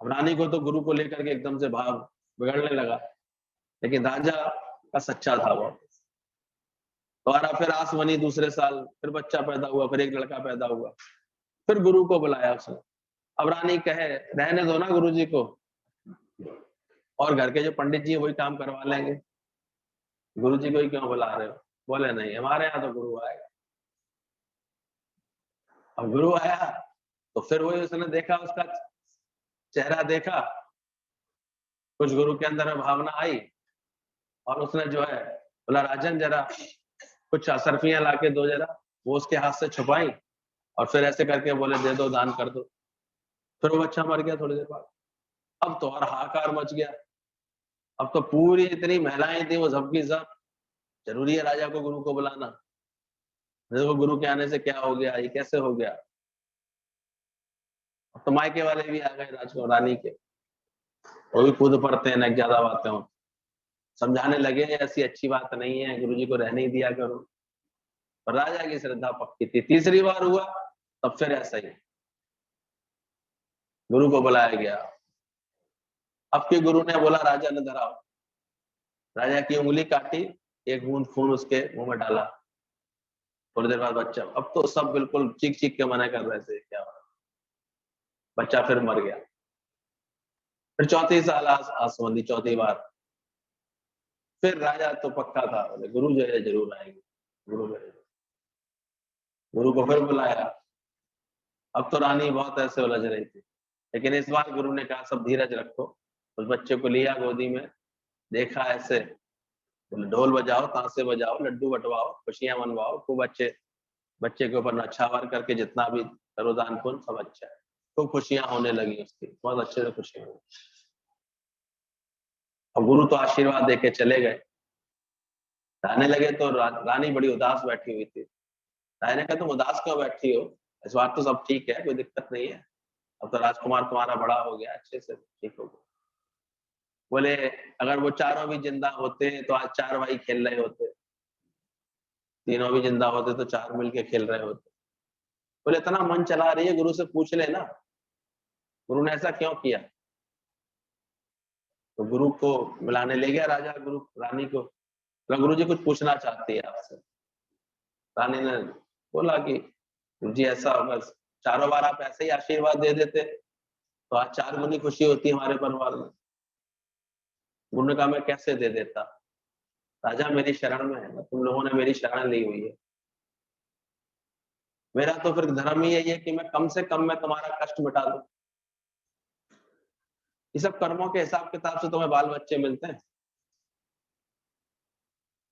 अब रानी को तो गुरु को लेकर के एकदम से भाव बिगड़ने लगा, लेकिन राजा का सच्चा था वो। दोबारा फिर आस बनी, दूसरे साल फिर बच्चा पैदा हुआ, फिर एक लड़का पैदा हुआ, फिर गुरु को बुलाया उसने। अब रानी कहे रहने दो ना गुरु जी को, और घर के जो पंडित जी है वही काम करवा लेंगे, गुरु जी को ही क्यों बुला रहे हो? बोले नहीं, हमारे यहाँ तो गुरु आएगा। अब गुरु आया तो फिर वही उसने देखा, उसका चेहरा देखा, कुछ गुरु के अंदर में भावना आई, और उसने जो है बोला राजन जरा कुछ असरफियां लाके दो जरा, वो उसके हाथ से छुपाई, और फिर ऐसे करके बोले दे दो, दान कर दो। फिर वो बच्चा मर गया थोड़ी देर बाद। अब तो और हाहाकार मच गया। अब तो पूरी इतनी महिलाएं थी, वो सबकी सब, जरूरी है राजा को गुरु को बुलाना, देखो गुरु के आने से क्या हो गया, ये कैसे हो गया। अब तो मायके वाले भी आ गए राजको रानी के, वो भी कूद पड़ते हैं, न ज्यादा बातें हो, समझाने लगे ऐसी अच्छी बात नहीं है, गुरु जी को रहने ही दिया करो। और राजा की श्रद्धा पक्की थी। तीसरी बार हुआ तब फिर ऐसा ही, गुरु को बुलाया गया। अब के गुरु ने बोला राजा ने धराओ, राजा की उंगली काटी, एक बूंद खून उसके मुंह में डाला। थोड़ी देर बाद बच्चा, अब तो सब बिल्कुल चीख चीख के मना कर रहे थे, क्या हो रहा है? बच्चा फिर मर गया। फिर चौथी साल आसमंदी, चौथी बार फिर राजा तो पक्का था, बोले गुरु जो है जरूर आएंगे, गुरु जो है। गुरु को फिर बुलाया। अब तो रानी बहुत ऐसे उलझ रही थी, लेकिन इस बार गुरु ने कहा सब धीरज रखो। उस बच्चे को लिया गोदी में, देखा ऐसे, बोले ढोल बजाओ, तांसे बजाओ, लड्डू बटवाओ, खुशियां मनवाओ, खूब अच्छे बच्चे के ऊपर नछावर करके जितना भी करो दान पुण्य सब अच्छा है। खूब खुशियां होने लगी उसकी, बहुत अच्छे से खुशियां हुई। अब गुरु तो आशीर्वाद देके चले गए। जाने लगे तो रानी बड़ी उदास बैठी हुई थी। राजा ने कहा तुम उदास क्यों बैठी हो, इस बार तो सब ठीक है, कोई दिक्कत नहीं है, अब तो राजकुमार तुम्हारा बड़ा हो गया, अच्छे से ठीक हो गया। बोले अगर वो चारों भी जिंदा होते तो आज चार भाई खेल रहे होते, तीनों भी जिंदा होते तो चार मिलके खेल रहे होते। बोले इतना मन चला रही है, गुरु से पूछ लेना गुरु ने ऐसा क्यों किया। तो गुरु को बुलाने ले गया राजा, गुरु रानी को, गुरु जी कुछ पूछना चाहती है आपसे। रानी ने बोला कि गुरु जी ऐसा, बस चारों बार आप ऐसे ही आशीर्वाद दे देते तो आज चार गुनी खुशी होती हमारे परिवार में। गुरु ने कहा मैं कैसे दे देता, राजा मेरी शरण में है ना, तुम लोगों ने मेरी शरण ली हुई है, मेरा तो फिर धर्म ही यही है कि मैं कम से कम में तुम्हारा कष्ट मिटा दूं। ये सब कर्मों के हिसाब किताब से तुम्हें बाल बच्चे मिलते हैं,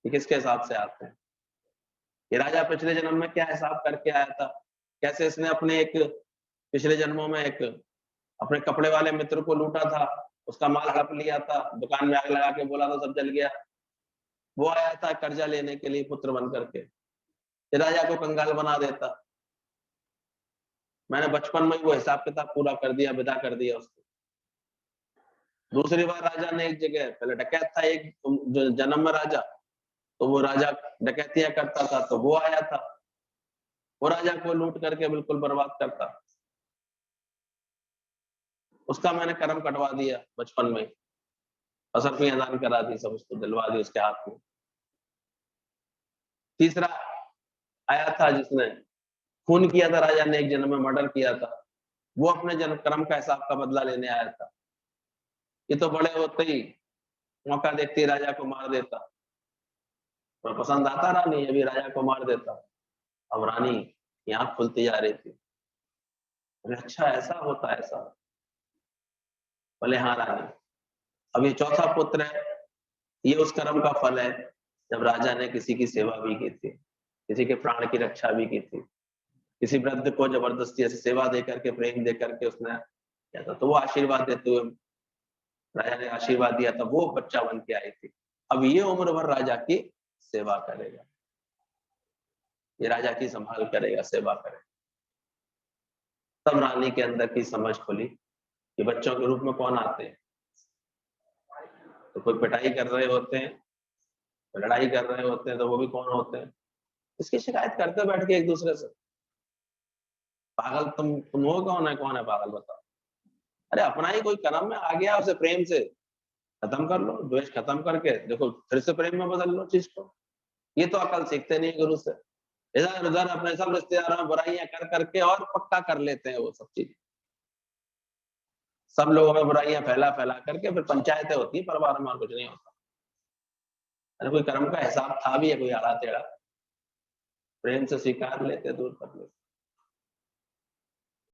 ये किसके हिसाब से आते हैं। ये राजा पिछले जन्म में क्या हिसाब करके आया था, कैसे इसने अपने एक पिछले जन्मों में एक अपने कपड़े वाले मित्र को लूटा था, उसका माल हड़प लिया था, दुकान में आग लगा के बोला था सब जल गया। वो आया था कर्जा लेने के लिए पुत्र बन करके, ये राजा को कंगाल बना देता। मैंने बचपन में ही वो हिसाब किताब पूरा कर दिया, विदा कर दिया उसको। दूसरी बार राजा ने एक जगह, पहले डकैत था एक जो जन्म में राजा, तो वो राजा डकैतियां करता था, तो वो आया था, वो राजा को लूट करके बिल्कुल बर्बाद करता। उसका मैंने कर्म कटवा दिया बचपन में, असरफियां दान करा दी, सब उसको दिलवा दी उसके हाथ में। तीसरा आया था जिसने खून किया था, राजा ने एक जन्म में मर्डर किया था, वो अपने जन्म कर्म का हिसाब का बदला लेने आया था। ये तो बड़े होते ही मौका देखते ही राजा को मार देता, और पसंद आता रानी, अभी राजा को मार देता। अब रानी की आंख खुलती जा रही थी, बोले अच्छा ऐसा होता है ऐसा। बोले हाँ रानी, अब ये चौथा पुत्र है, ये उस कर्म का फल है जब राजा ने किसी की सेवा भी की थी, किसी के प्राण की रक्षा भी की थी, किसी वृद्ध को जबरदस्ती ऐसे सेवा दे करके, प्रेम दे करके उसने किया था, तो वो आशीर्वाद देते हुए राजा ने आशीर्वाद दिया था, वो बच्चा बन के आई थी। अब ये उम्र भर राजा की सेवा करेगा, ये राजा की संभाल करेगा, सेवा करेगा। तब रानी के अंदर की समझ खुली कि बच्चों के रूप में कौन आते हैं। तो कोई पिटाई कर रहे होते हैं, लड़ाई कर रहे होते हैं, तो वो भी कौन होते हैं, इसकी शिकायत करते बैठ के एक दूसरे से। पागल तुम हो, कौन है पागल बताओ। अरे अपना ही कोई कर्म में आ गया, उसे प्रेम से खत्म कर लो, द्वेष खत्म करके देखो फिर से प्रेम में बदल लो चीज को। ये तो अकल सीखते नहीं गुरु से, इधर उधर अपने सब रिश्तेदारों में बुराइयां कर करके और पक्का कर लेते हैं वो सब चीज। सब लोगों में बुराइयां फैला फैला करके फिर पंचायतें होती है परिवार में, और कुछ नहीं होता। अरे कोई कर्म का हिसाब था भी है कोई आड़ा टेढ़ा, प्रेम से स्वीकार लेते, दूर कर लेते।